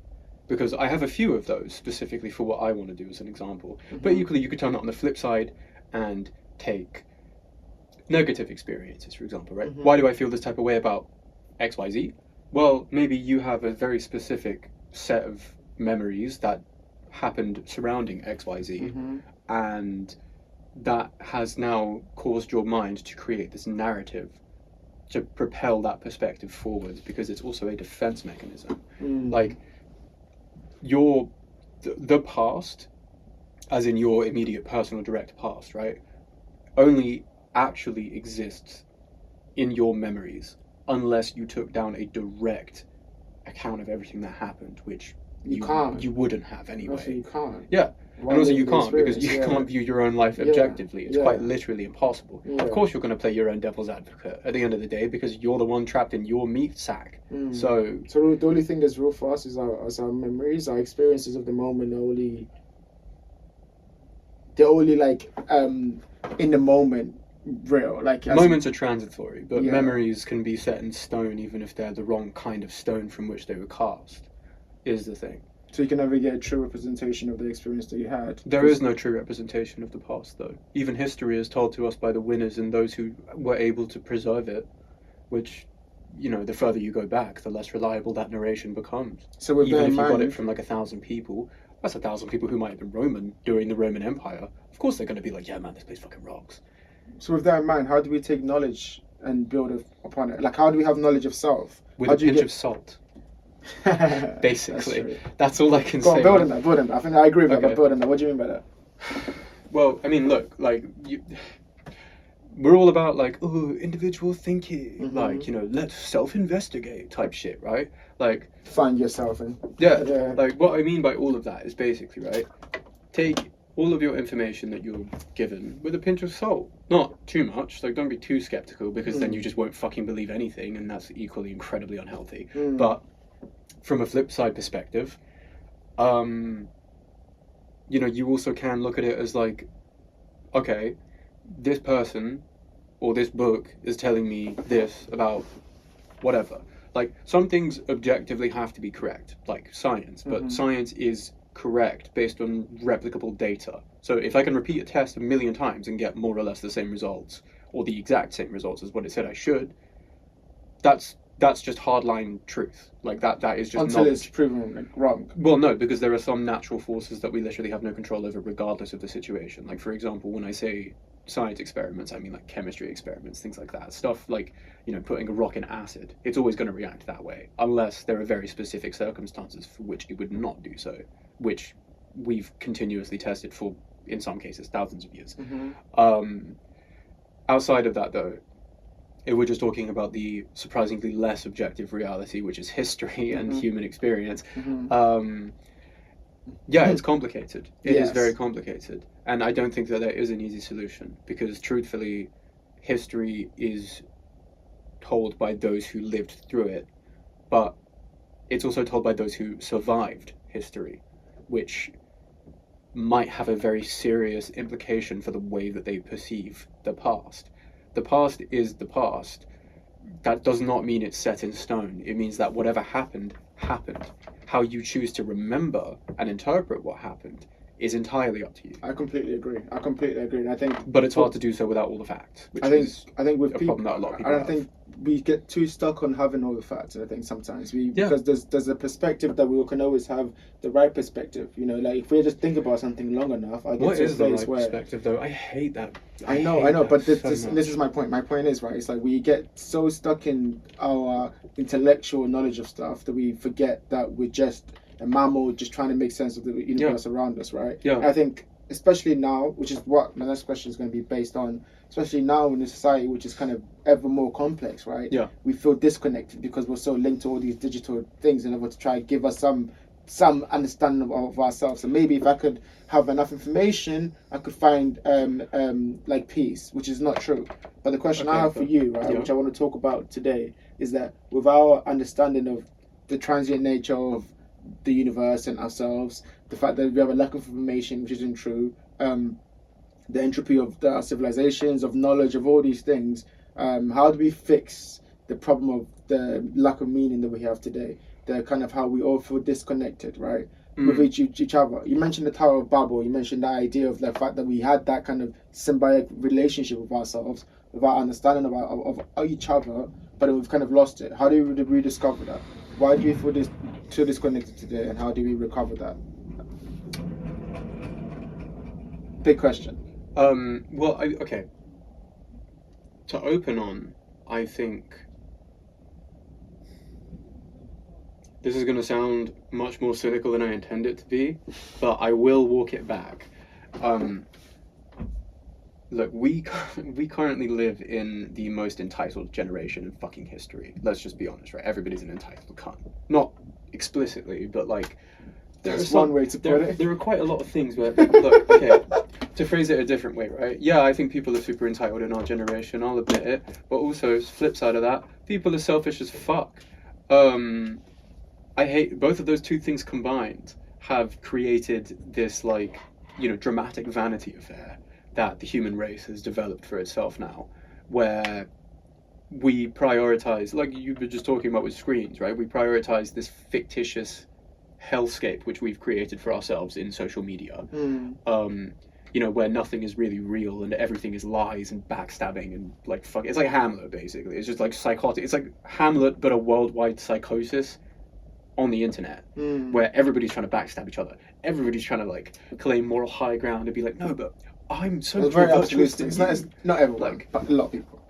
Because I have a few of those specifically for what I want to do as an example. But equally, you could turn that on the flip side and take negative experiences, for example, right? Why do I feel this type of way about XYZ? Well, maybe you have a very specific set of memories that happened surrounding XYZ, and that has now caused your mind to create this narrative to propel that perspective forwards, because it's also a defense mechanism. Like, the past, as in your immediate personal direct past, right, only actually exists in your memories unless you took down a direct account of everything that happened, which you wouldn't have anyway. Also, you can't. Yeah. And also you can't, because you can't view your own life objectively. It's quite literally impossible. Of course you're going to play your own devil's advocate at the end of the day, because you're the one trapped in your meat sack. So the only thing that's real for us is our memories, our experiences of the moment. They're only like in the moment real. Like, moments are transitory, but memories can be set in stone even if they're the wrong kind of stone from which they were cast, is the thing. So you can never get a true representation of the experience that you had. There is no true representation of the past, though. Even history is told to us by the winners and those who were able to preserve it, which, you know, the further you go back, the less reliable that narration becomes. So with even if you got it from like 1,000 people, that's 1,000 people who might have been Roman during the Roman Empire. Of course they're going to be like, yeah, man, this place fucking rocks. So with that in mind, how do we take knowledge and build upon it? Like, how do we have knowledge of self? With a pinch of salt. Basically, that's all I can say. Build on that. I think I agree with that, but build on that. What do you mean by that? Well, I mean, look, like, we're all about like, oh, individual thinking, Mhm. like, you know, let's self-investigate type shit, right? Like, Find yourself and yeah, yeah. like what I mean by all of that is basically, right, take all of your information that you're given with a pinch of salt. Not too much, like don't be too skeptical, because then you just won't fucking believe anything, and that's equally incredibly unhealthy. But from a flip side perspective, you know, you also can look at it as like, okay, this person or this book is telling me this about whatever. Like, some things objectively have to be correct, like science, but science is correct based on replicable data. So if I can repeat a test a million times and get more or less the same results, or the exact same results as what it said I should, that's just hardline truth. Like that is just until knowledge. it's proven like, wrong. Well, no, because there are some natural forces that we literally have no control over, regardless of the situation. Like, for example, when I say science experiments, I mean like chemistry experiments, things like that. Stuff like, you know, putting a rock in acid. It's always going to react that way, unless there are very specific circumstances for which it would not do so, which we've continuously tested for, in some cases, thousands of years. Outside of that, though, if we're just talking about the surprisingly less objective reality, which is history and human experience, yeah, it's complicated. It is very complicated. And I don't think that there is an easy solution, because truthfully, history is told by those who lived through it, but it's also told by those who survived history, which might have a very serious implication for the way that they perceive the past. The past is the past. That does not mean it's set in stone. It means that whatever happened, happened. How you choose to remember and interpret what happened is entirely up to you. I completely agree. And I think, but it's hard to do so without all the facts, which is I think with a people, problem that a lot of people I have. think we get too stuck on having all the facts. I think sometimes because there's a perspective that we can always have the right perspective. You know, like if we just think about something long enough, I get What to is a the place right where perspective, though? I hate that. I know, but this is my point. My point is, right, it's like we get so stuck in our intellectual knowledge of stuff that we forget that we're just a mammal just trying to make sense of the universe around us, right? Yeah. I think, especially now, which is what my next question is going to be based on, especially now in a society which is kind of ever more complex, right? Yeah. We feel disconnected because we're so linked to all these digital things in order to try to give us some understanding of ourselves. And maybe if I could have enough information, I could find like peace, which is not true. But the question I have for you, right, which I want to talk about today, is that with our understanding of the transient nature of the universe and ourselves, the fact that we have a lack of information, which isn't true, the entropy of our civilizations, of knowledge, of all these things, how do we fix the problem of the lack of meaning that we have today? The kind of how we all feel disconnected, right, with each other. You mentioned the Tower of Babel. You mentioned the idea of the fact that we had that kind of symbiotic relationship with ourselves, with our understanding of each other, but we've kind of lost it. How do we rediscover that? Why do you feel so disconnected today, and how do we recover that? Big question. Well, okay. To open on, I think this is going to sound much more cynical than I intend it to be, but I will walk it back. Look, we currently live in the most entitled generation in fucking history. Let's just be honest, right? Everybody's an entitled cunt. Not explicitly, but like... That's one way to put it. There are quite a lot of things where... Look, okay, to phrase it a different way, right? Yeah, I think people are super entitled in our generation, I'll admit it. But also, flip side of that, people are selfish as fuck. I hate... Both of those two things combined have created this, like, you know, dramatic vanity affair that the human race has developed for itself now, where we prioritize, like you were just talking about with screens, right? We prioritize this fictitious hellscape which we've created for ourselves in social media, you know, where nothing is really real and everything is lies and backstabbing and like fuck. It's like Hamlet, basically. It's just like psychotic. It's like Hamlet, but a worldwide psychosis on the internet, where everybody's trying to backstab each other. Everybody's trying to like claim moral high ground and be like, no, but I'm so very absolutistic. It's not everyone, but a lot of people.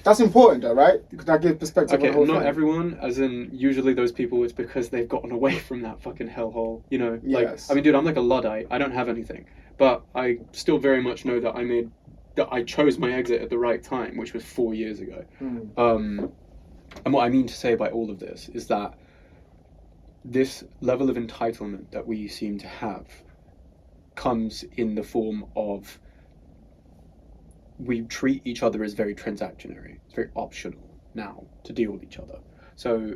That's important though, right? Because that gives perspective on the whole not thing. everyone, as in usually those people, it's because they've gotten away from that fucking hellhole, you know? Yes. Like, I mean, dude, I'm like a Luddite. I don't have anything. But I still very much know that I made that I chose my exit at the right time, which was 4 years ago. And what I mean to say by all of this is that this level of entitlement that we seem to have comes in the form of we treat each other as very transactionary. It's very optional now to deal with each other. So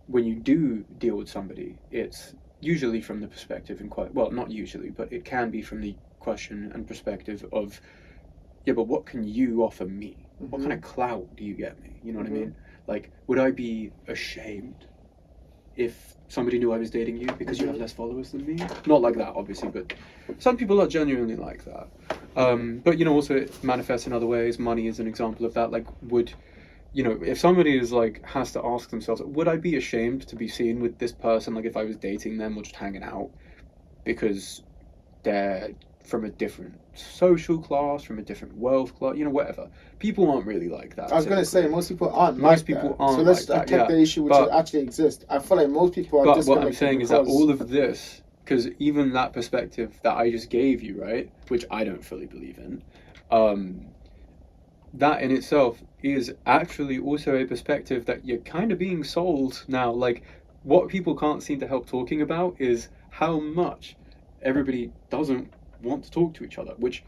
when you do deal with somebody, it's usually from the perspective not usually, but it can be from the question and perspective of, yeah, but what can you offer me? What kind of clout do you get me? You know what I mean? Like, would I be ashamed if somebody knew I was dating you because you have less followers than me? Not like that, obviously, but some people are genuinely like that. But, you know, also it manifests in other ways. Money is an example of that. Like, if somebody is like, has to ask themselves, would I be ashamed to be seen with this person, like if I was dating them or just hanging out because they're from a different social class, from a different wealth class, whatever. People aren't really like that. I was going to say, most people aren't most people aren't so let's like that, attack the issue which actually exists. I feel like most people are disconnected. But what I'm saying is that all of this, because even that perspective that I just gave you, right, which I don't fully believe in, that in itself is actually also a perspective that you're kind of being sold now. Like, what people can't seem to help talking about is how much everybody doesn't want to talk to each other, which,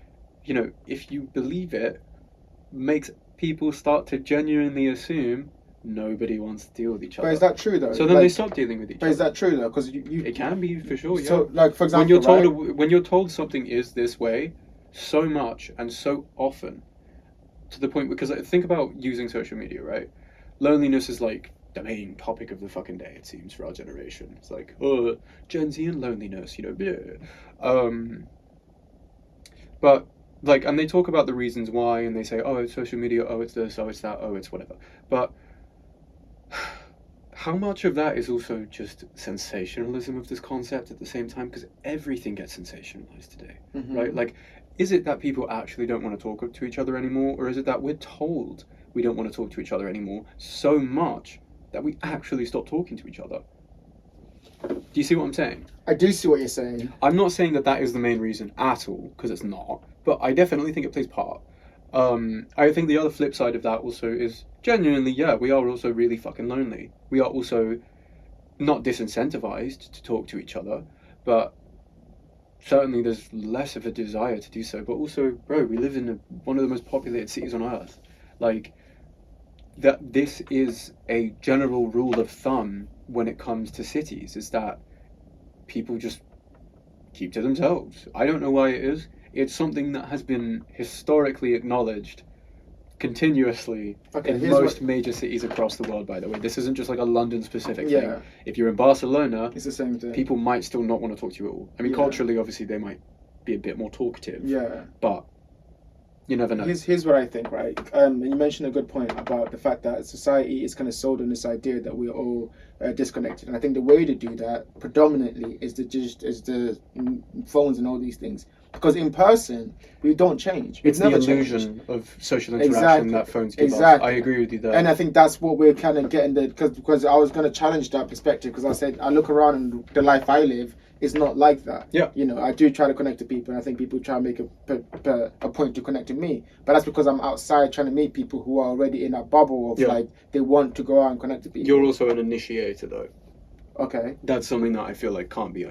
if you believe it, makes people start to genuinely assume nobody wants to deal with each other. But is that true though? So then they stop dealing with each other. But is that true though? Because it can be for sure. Yeah. So, like, for example, when you're told something is this way so much and so often, to the point, because think about using social media, right? Loneliness is like the main topic of the fucking day, it seems, for our generation. It's like, Gen Z and loneliness, but like, and they talk about the reasons why, and they say, oh, it's social media, oh, it's this, oh, it's that, oh, it's whatever. But how much of that is also just sensationalism of this concept at the same time? Because everything gets sensationalized today, right? Like, is it that people actually don't want to talk to each other anymore, or is it that we're told we don't want to talk to each other anymore so much that we actually stop talking to each other? Do you see what I'm saying? I do see what you're saying. I'm not saying that is the main reason at all, because it's not, but I definitely think it plays part. I think the other flip side of that also is genuinely, yeah, we are also really fucking lonely. We are also not disincentivized to talk to each other, but certainly there's less of a desire to do so. But also, bro, we live in one of the most populated cities on earth. Like, that this is a general rule of thumb when it comes to cities, is that people just keep to themselves. I don't know why it is. It's something that has been historically acknowledged continuously in most major cities across the world, by the way. This isn't just like a London specific thing. If you're in Barcelona, it's the same thing. People might still not want to talk to you at all. I mean, culturally, obviously, they might be a bit more talkative. Yeah. But you never know. Here's what I think, right? And you mentioned a good point about the fact that society is kind of sold on this idea that we're all disconnected. And I think the way to do that predominantly is the phones and all these things. Because in person, we don't change. It's the illusion of social interaction that phones give us. I agree with you there. And I think that's what we're kind of getting because I was going to challenge that perspective, because I said I look around and the life I live is not like that. Yeah. I do try to connect to people, and I think people try to make a point to connect to me. But that's because I'm outside trying to meet people who are already in that bubble of like they want to go out and connect to people. You're also an initiator, though. Okay. That's something that I feel like can't be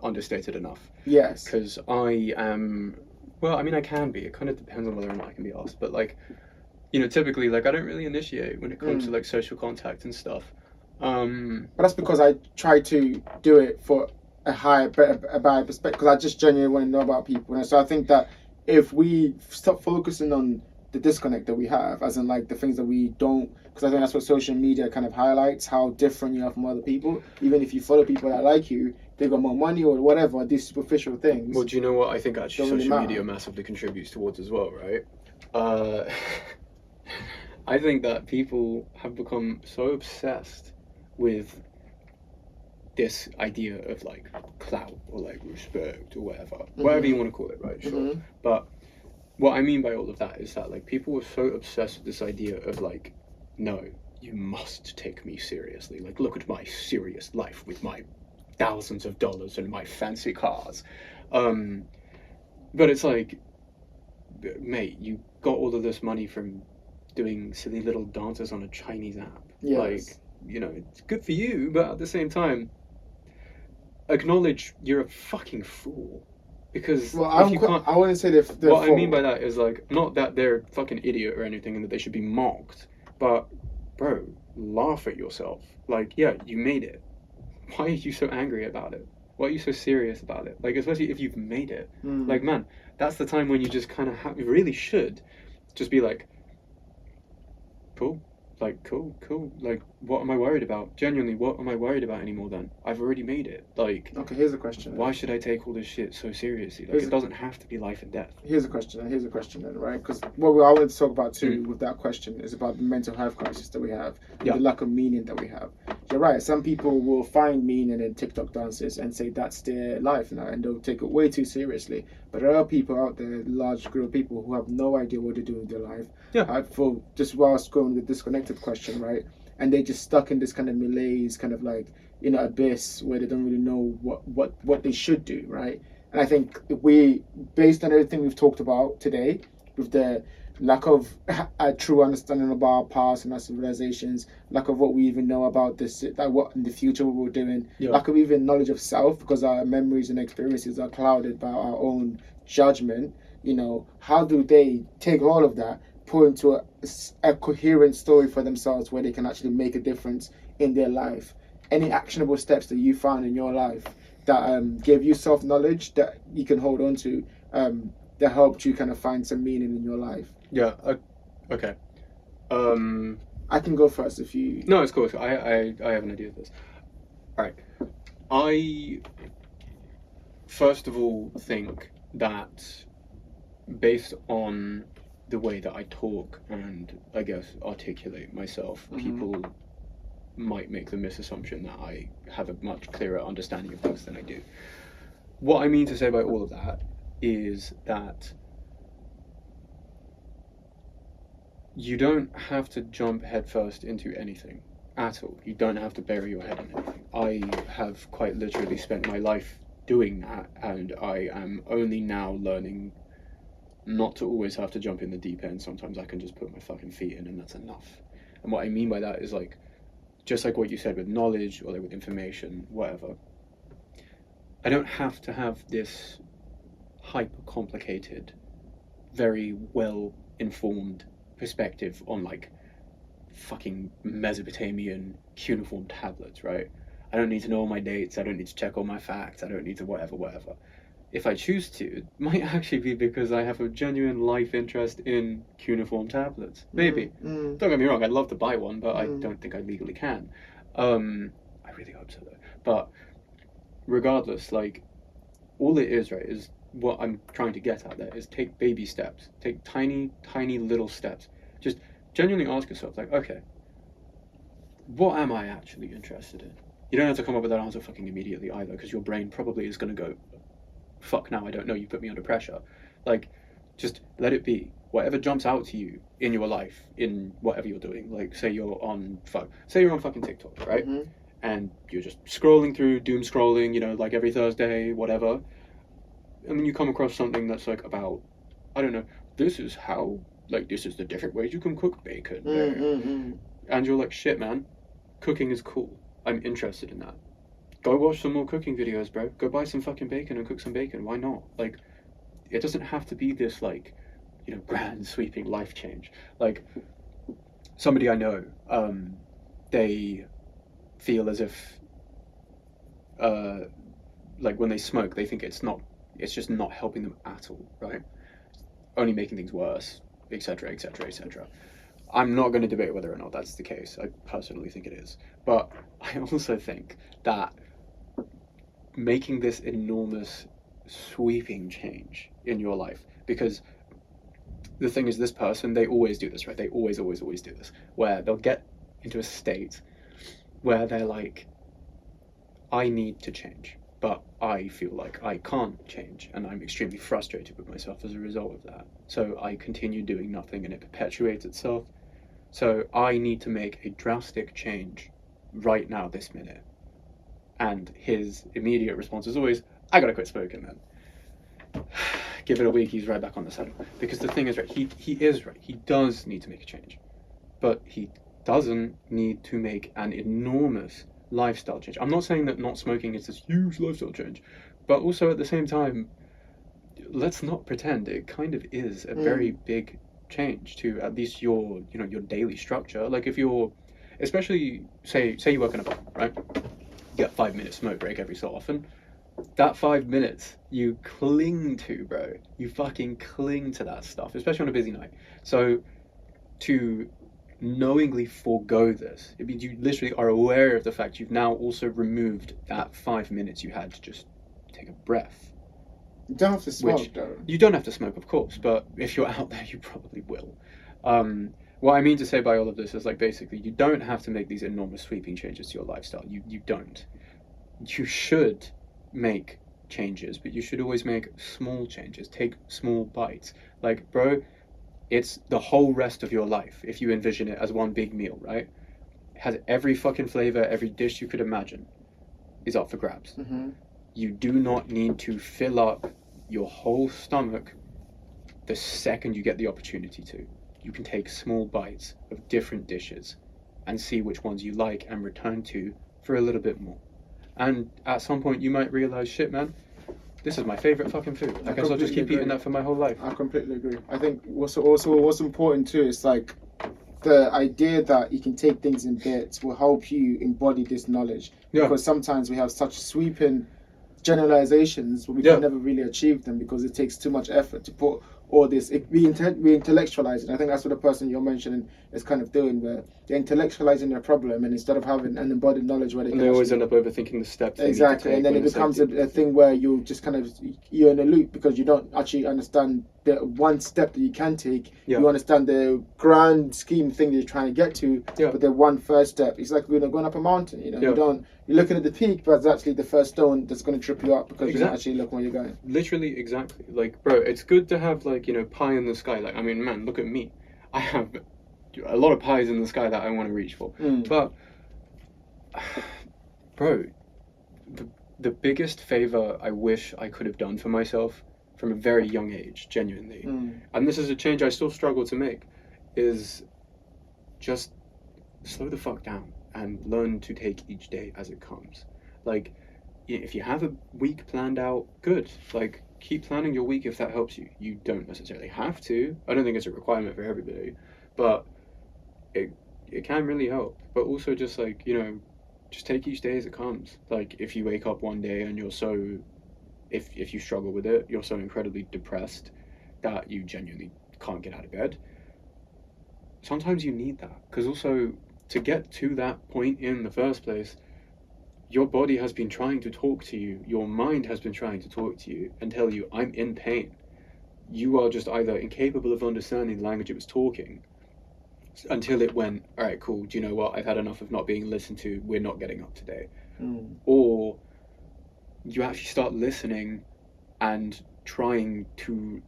understated enough. Yes. Because I am, well, I mean, I can be. It kind of depends on whether or not I can be asked. But like, typically, like, I don't really initiate when it comes to like social contact and stuff. But that's because I try to do it for a higher perspective, because I just genuinely want to know about people. And so I think that if we stop focusing on the disconnect that we have, as in like the things that we don't, because I think that's what social media kind of highlights, how different you are from other people. Even if you follow people that like you, they got more money or whatever, these superficial things. Well, do you know what I think actually social media massively contributes towards as well, right? I think that people have become so obsessed with this idea of like clout or like respect or whatever you want to call it, right? Sure. But what I mean by all of that is that like people were so obsessed with this idea of like, no, you must take me seriously. Like, look at my serious life with my thousands of dollars and my fancy cars. But it's like, mate, you got all of this money from doing silly little dances on a Chinese app. Yes. Like, it's good for you, but at the same time, acknowledge you're a fucking fool. Because Well, if you can't... I wouldn't say they're What I mean by that is, like, not that they're a fucking idiot or anything and that they should be mocked, but, bro, laugh at yourself. Like, yeah, you made it. Why are you so angry about it? Why are you so serious about it? Like, especially if you've made it. Like, man, that's the time when you just kind of you really should just be like, cool. Like, cool. Like, what am I worried about? Genuinely, what am I worried about anymore then? I've already made it. Like... Okay, here's a question. Why should I take all this shit so seriously? Like, it doesn't have to be life and death. Here's a question then, right? Because what I wanted to talk about too with that question is about the mental health crisis that we have, the lack of meaning that we have. You're right, some people will find meaning in TikTok dances and say that's their life now, and they'll take it way too seriously. But there are people out there, a large group of people, who have no idea what to do with their life. Yeah. For just whilst going with the disconnected question, right? And they're just stuck in this kind of malaise, kind of like, abyss where they don't really know what they should do, right? And I think based on everything we've talked about today, with the lack of a true understanding of our past and our civilizations, lack of what we even know about this, like what in the future we were doing, lack of even knowledge of self, because our memories and experiences are clouded by our own judgment. How do they take all of that, put into a coherent story for themselves where they can actually make a difference in their life? Any actionable steps that you found in your life that gave you self-knowledge that you can hold on to, that helped you kind of find some meaning in your life? Yeah, okay. I can go first if you... No, it's cool. I have an idea of this. Alright. I, first of all, think that based on the way that I talk and, I guess, articulate myself, people might make the misassumption that I have a much clearer understanding of things than I do. What I mean to say by all of that is that you don't have to jump headfirst into anything at all. You don't have to bury your head in anything. I have quite literally spent my life doing that, and I am only now learning not to always have to jump in the deep end. Sometimes I can just put my fucking feet in and that's enough. And what I mean by that is, like, just like what you said with knowledge or like with information, whatever, I don't have to have this hyper complicated, very well informed perspective on like fucking Mesopotamian cuneiform tablets, right? I don't need to know all my dates, I don't need to check all my facts, I don't need to whatever. If I choose to, it might actually be because I have a genuine life interest in cuneiform tablets. Maybe. Don't get me wrong, I'd love to buy one, but I don't think I legally can. I really hope so though. But regardless, like, all it is, right, is what I'm trying to get at there is take baby steps. Take tiny little steps. Just genuinely ask yourself, like, okay, what am I actually interested in? You don't have to come up with that answer fucking immediately either, because your brain probably is going to go, fuck, now I don't know, you put me under pressure. Like, just let it be. Whatever jumps out to you in your life, in whatever you're doing, like, say you're on fucking TikTok, right? And you're just scrolling through, doom scrolling, like every Thursday, whatever. And then you come across something that's like about, I don't know, this is the different ways you can cook bacon. And you're like, shit, man, cooking is cool. I'm interested in that. Go watch some more cooking videos, bro. Go buy some fucking bacon and cook some bacon. Why not? Like, it doesn't have to be this, like, grand sweeping life change. Like, somebody I know, they feel as if, like, when they smoke, they think it's just not helping them at all, right? Only making things worse, etc. I'm not going to debate whether or not that's the case. I personally think it is. But I also think that making this enormous sweeping change in your life, because the thing is, this person, they always do this, right? They always do this, where they'll get into a state where they're like, I need to change, but I feel like I can't change, and I'm extremely frustrated with myself as a result of that. So I continue doing nothing, and it perpetuates itself. So I need to make a drastic change right now, this minute. And his immediate response is always, I gotta quit smoking, man. give it a week, he's right back on the saddle. Because the thing is, right, he is right. He does need to make a change, but he doesn't need to make an enormous lifestyle change. I'm not saying that not smoking is this huge lifestyle change, but also at the same time, let's not pretend it kind of is a very big change to at least your your daily structure. Like if you're, especially say you work in a bar, right? You get 5 minute smoke break every so often. That 5 minutes you cling to, bro. You fucking cling to that stuff, especially on a busy night. So to knowingly forego this, it means you literally are aware of the fact you've now also removed that 5 minutes you had to just take a breath. You don't have to smoke, though. You don't have to smoke, of course, but if you're out there, you probably will. What I mean to say by all of this is, like, basically, you don't have to make these enormous sweeping changes to your lifestyle. You don't. You should make changes, but you should always make small changes. Take small bites. Like, bro, it's the whole rest of your life, if you envision it as one big meal, right? It has every fucking flavor, every dish you could imagine is up for grabs. You do not need to fill up your whole stomach the second you get the opportunity to. You can take small bites of different dishes and see which ones you like and return to for a little bit more. And at some point you might realize, shit, man, this is my favorite fucking food. I guess I'll just keep eating that for my whole life. I completely agree. I think what's important too is, like, the idea that you can take things in bits will help you embody this knowledge. Yeah. Because sometimes we have such sweeping generalizations, but we can never really achieve them because it takes too much effort to put all this. We intellectualize it. I think that's what the person you're mentioning is kind of doing, where they're intellectualizing their problem, and instead of having an embodied knowledge where they always end up overthinking the steps. Exactly, and then it becomes a thing where you just kind of, you're in a loop because you don't actually understand the one step that you can take. You understand the grand scheme thing you're trying to get to, but the one first step, it's like going up a mountain. You're looking at the peak, but it's actually the first stone that's going to trip you up because you're not actually looking where you're going. Literally, exactly. Like, bro, it's good to have, like, pie in the sky. Like, I mean, man, look at me. I have a lot of pies in the sky that I want to reach for. But, bro, the biggest favor I wish I could have done for myself from a very young age, genuinely, and this is a change I still struggle to make, is just slow the fuck down and learn to take each day as it comes. Like, if you have a week planned out, good. Like, keep planning your week if that helps you. You don't necessarily have to. I don't think it's a requirement for everybody, but it can really help. But also just, like, just take each day as it comes. Like, if you wake up one day and you're so, if you struggle with it, you're so incredibly depressed that you genuinely can't get out of bed, sometimes you need that. Because also, to get to that point in the first place, your body has been trying to talk to you, your mind has been trying to talk to you and tell you, I'm in pain. You are just either incapable of understanding the language it was talking, until it went, all right, cool, do you know what, I've had enough of not being listened to, we're not getting up today. Or you actually start listening and trying to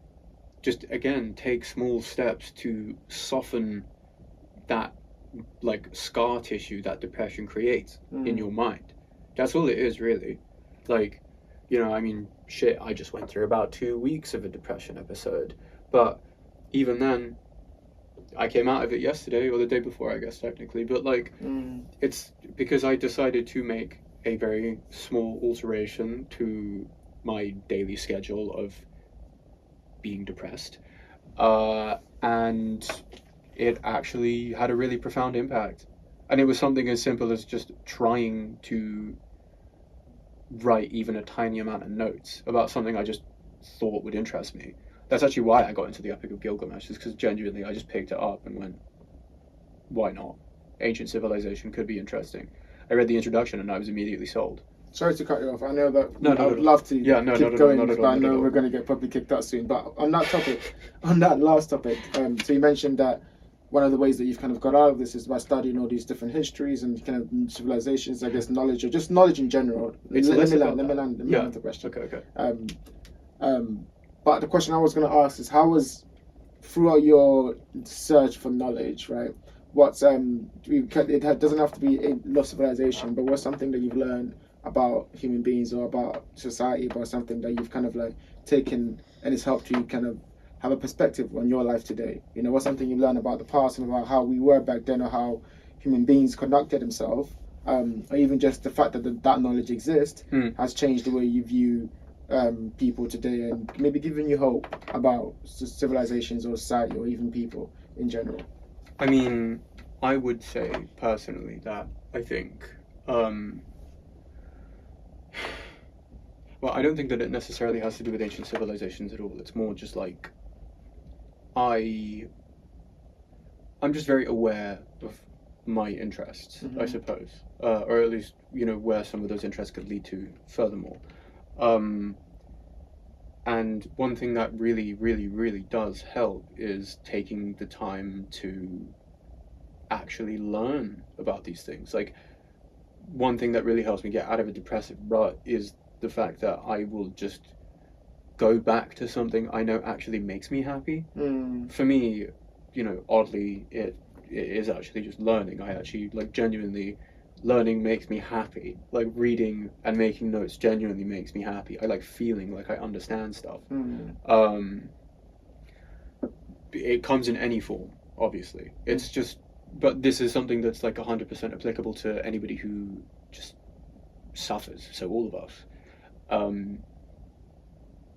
just, again, take small steps to soften that, like, scar tissue that depression creates in your mind. That's all it is, really. Like, I mean, shit, I just went through about 2 weeks of a depression episode, but even then, I came out of it yesterday, or the day before, I guess, technically, but, like, it's because I decided to make a very small alteration to my daily schedule of being depressed, and it actually had a really profound impact. And it was something as simple as just trying to write even a tiny amount of notes about something I just thought would interest me. That's actually why I got into the Epic of Gilgamesh, is because genuinely I just picked it up and went, why not? Ancient civilization could be interesting. I read the introduction and I was immediately sold. Sorry to cut you off. I know that I would love to keep going, but I know we're going to get probably kicked out soon. But on that topic, on that last topic, so you mentioned that one of the ways that you've kind of got out of this is by studying all these different histories and kind of civilizations, I guess, knowledge, or just knowledge in general. Let me land the question. Okay. But the question I was going to ask is, how was, throughout your search for knowledge, right? It doesn't have to be a lost civilization, but what's something that you've learned about human beings or about society, about something that you've kind of like taken and it's helped you kind of have a perspective on your life today? You know, what's something you learned about the past and about how we were back then, or how human beings conducted themselves, or even just the fact that that knowledge exists has changed the way you view people today, and maybe giving you hope about civilizations or society or even people in general? I mean, I would say personally that I think, well, I don't think that it necessarily has to do with ancient civilizations at all. It's more just like, I'm just very aware of my interests, I suppose, or at least, you know, where some of those interests could lead to furthermore. And one thing that really, really, really does help is taking the time to actually learn about these things. Like, one thing that really helps me get out of a depressive rut is the fact that I will just go back to something I know actually makes me happy. For me, you know, oddly, it is actually just learning. I actually, like, genuinely, learning makes me happy. Like, reading and making notes genuinely makes me happy. I like feeling like I understand stuff. It comes in any form, obviously. It's just, but this is something that's like 100% applicable to anybody who just suffers. So all of us.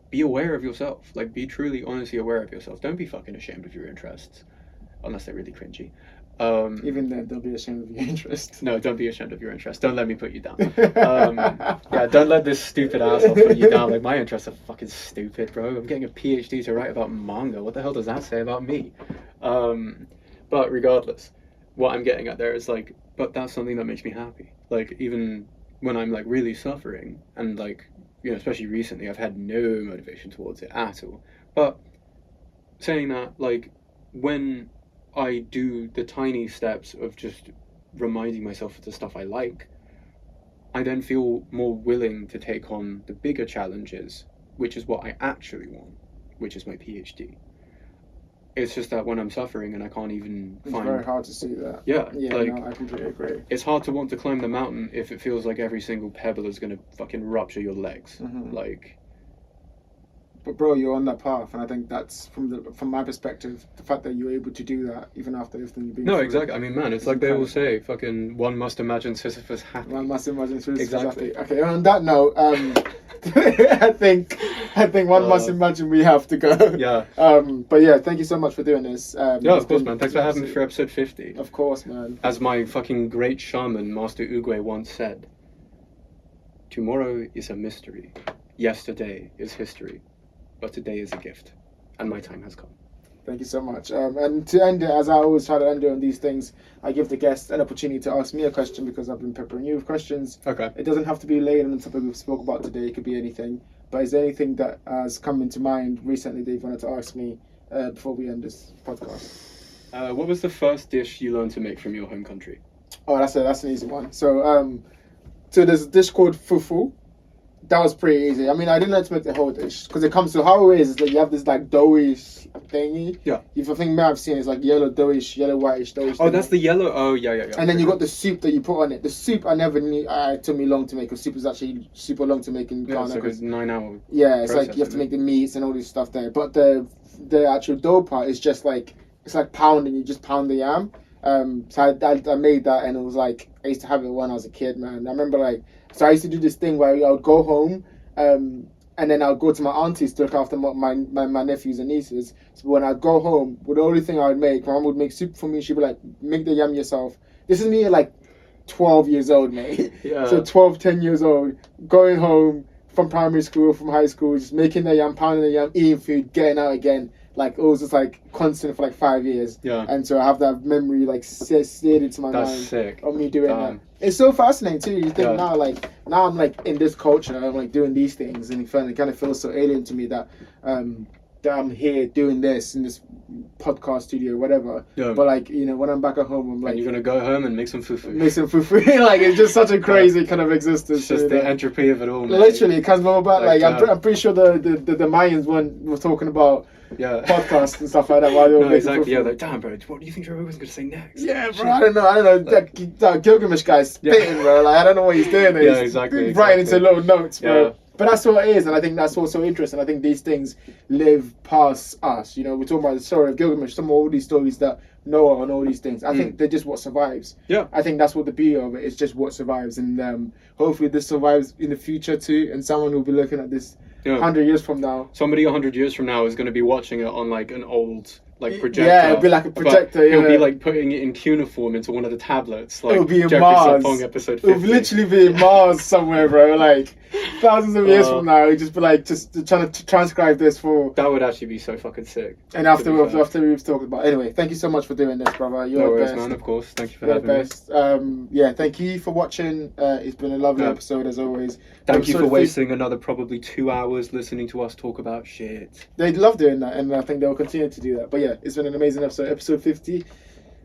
Be aware of yourself. Like, be truly, honestly aware of yourself. Don't be fucking ashamed of your interests, unless they're really cringy. Even then, don't be ashamed of your interest. No, don't be ashamed of your interest. Don't let me put you down. Yeah, don't let this stupid asshole put you down. Like, my interests are fucking stupid, bro. I'm getting a PhD to write about manga. What the hell does that say about me? But regardless, what I'm getting at there is, like, but that's something that makes me happy. Like, even when I'm, like, really suffering, and, like, you know, especially recently, I've had no motivation towards it at all. But saying that, like, when I do the tiny steps of just reminding myself of the stuff I like, I then feel more willing to take on the bigger challenges, which is what I actually want, which is my PhD. It's just that when I'm suffering and I can't even it's very hard to see that. Yeah, like, no, I completely agree. It's hard to want to climb the mountain if it feels like every single pebble is going to fucking rupture your legs. Like, but bro, you're on that path, and I think that's from my perspective, the fact that you're able to do that even after everything you've been through. Exactly. I mean, man, it's like they will say, fucking, one must imagine Sisyphus happy. One must imagine Sisyphus Exactly. happy. Okay, on that note, I think one must imagine we have to go. Yeah. But yeah, thank you so much for doing this. Yeah, of course, man. Thanks for having me for episode 50. Of course, man. As my fucking great shaman, Master Uguay, once said, tomorrow is a mystery. Yesterday is history. But today is a gift. And my time has come. Thank you so much. And to end it, as I always try to end it on these things, I give the guest an opportunity to ask me a question, because I've been peppering you with questions. Okay. It doesn't have to be related on the topic we spoke about today. It could be anything. But is there anything that has come into mind recently that you've wanted to ask me before we end this podcast? What was the first dish you learned to make from your home country? Oh, that's an easy one. So there's a dish called fufu. That was pretty easy. I mean, I didn't know to make the whole dish, because it comes to how it is that you have this like doughy thingy. Yeah. If I think maybe I've seen it's like yellow whitish doughish. Oh, that's the yellow. Oh, yeah. And then you got the soup that you put on it. The soup I never knew. It took me long to make. Because soup is actually super long to make in Ghana. Yeah, it's like a 9-hour. Yeah, it's like you have to make the meats and all this stuff there. But the actual dough part is just like, it's like pounding. You just pound the yam. So I made that, and it was like, I used to have it when I was a kid, man. I remember like, so I used to do this thing where I would go home, and then I would go to my aunties to look after my nephews and nieces. So when I'd go home, the only thing I would make, my mom would make soup for me. She'd be like, make the yam yourself. This is me at like 12 years old, mate. Yeah. So 12, 10 years old, going home from primary school, from high school, just making the yam, pounding the yam, eating food, getting out again. Like, it was just like constant for like 5 years. Yeah. And so I have that memory like seared into my mind. That's sick. Of me doing that. It's so fascinating too. You think now I'm like in this culture, I'm like doing these things, and it kind of feels so alien to me that that I'm here doing this in this podcast studio, whatever. Yeah. But like, you know, when I'm back at home, I'm like, and you're gonna go home and make some fufu. Like, it's just such a crazy kind of existence. It's just the entropy of it all, man. Literally, because I'm pretty sure the Mayans were talking about podcasts and stuff like that while they were making exactly. Yeah, like, damn, bro, what do you think Joe Rogan's gonna say next? Yeah, bro, I don't know. That Gilgamesh guy's spitting, bro. Like, I don't know what he's doing. He's writing into little notes, bro. But that's what it is, and I think that's also interesting. I think these things live past us. You know, we're talking about the story of Gilgamesh, some of all these stories that Noah and all these things. I think they're just what survives. Yeah. I think that's what the beauty of it is, just what survives, and hopefully this survives in the future too. And someone will be looking at this 100 years from now. Somebody 100 years from now is going to be watching it on like an old projector. Yeah, it'll be like a projector. He'll be like putting it in cuneiform into one of the tablets. Like it'll be in Jeoffrey Mars. Sarpong episode 50. It'll literally be in Mars somewhere, bro. Like thousands of years from now, he'll just be like just trying to transcribe this for. That would actually be so fucking sick. And after we've talked about, anyway, thank you so much for doing this, brother. You're the best, man. Of course, thank you for You're the having best. Yeah, thank you for watching. It's been a lovely episode as always. Thank you for wasting another probably 2 hours listening to us talk about shit. They love doing that, and I think they'll continue to do that. But yeah, it's been an amazing episode. Episode 50.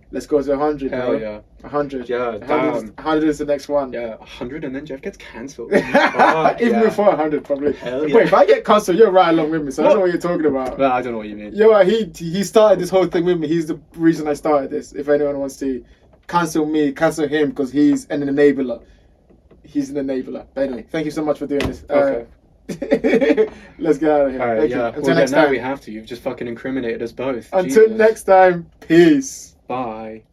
Let's go to 100. Hell bro. yeah. 100. Yeah, 100 is the next one. Yeah, 100 and then Jeff gets cancelled. Even before 100, probably. Hell yeah. Wait, if I get cancelled, you're right along with me, so I don't know what you're talking about. Well, I don't know what you mean. Yo, he started this whole thing with me. He's the reason I started this. If anyone wants to cancel me, cancel him, because he's an enabler. He's an enabler. But anyway, thank you so much for doing this. Okay. Let's get out of here. All right, Thank yeah. you. Until next now time. we have to. You've just fucking incriminated us both. Until Jesus. next time, peace. Bye.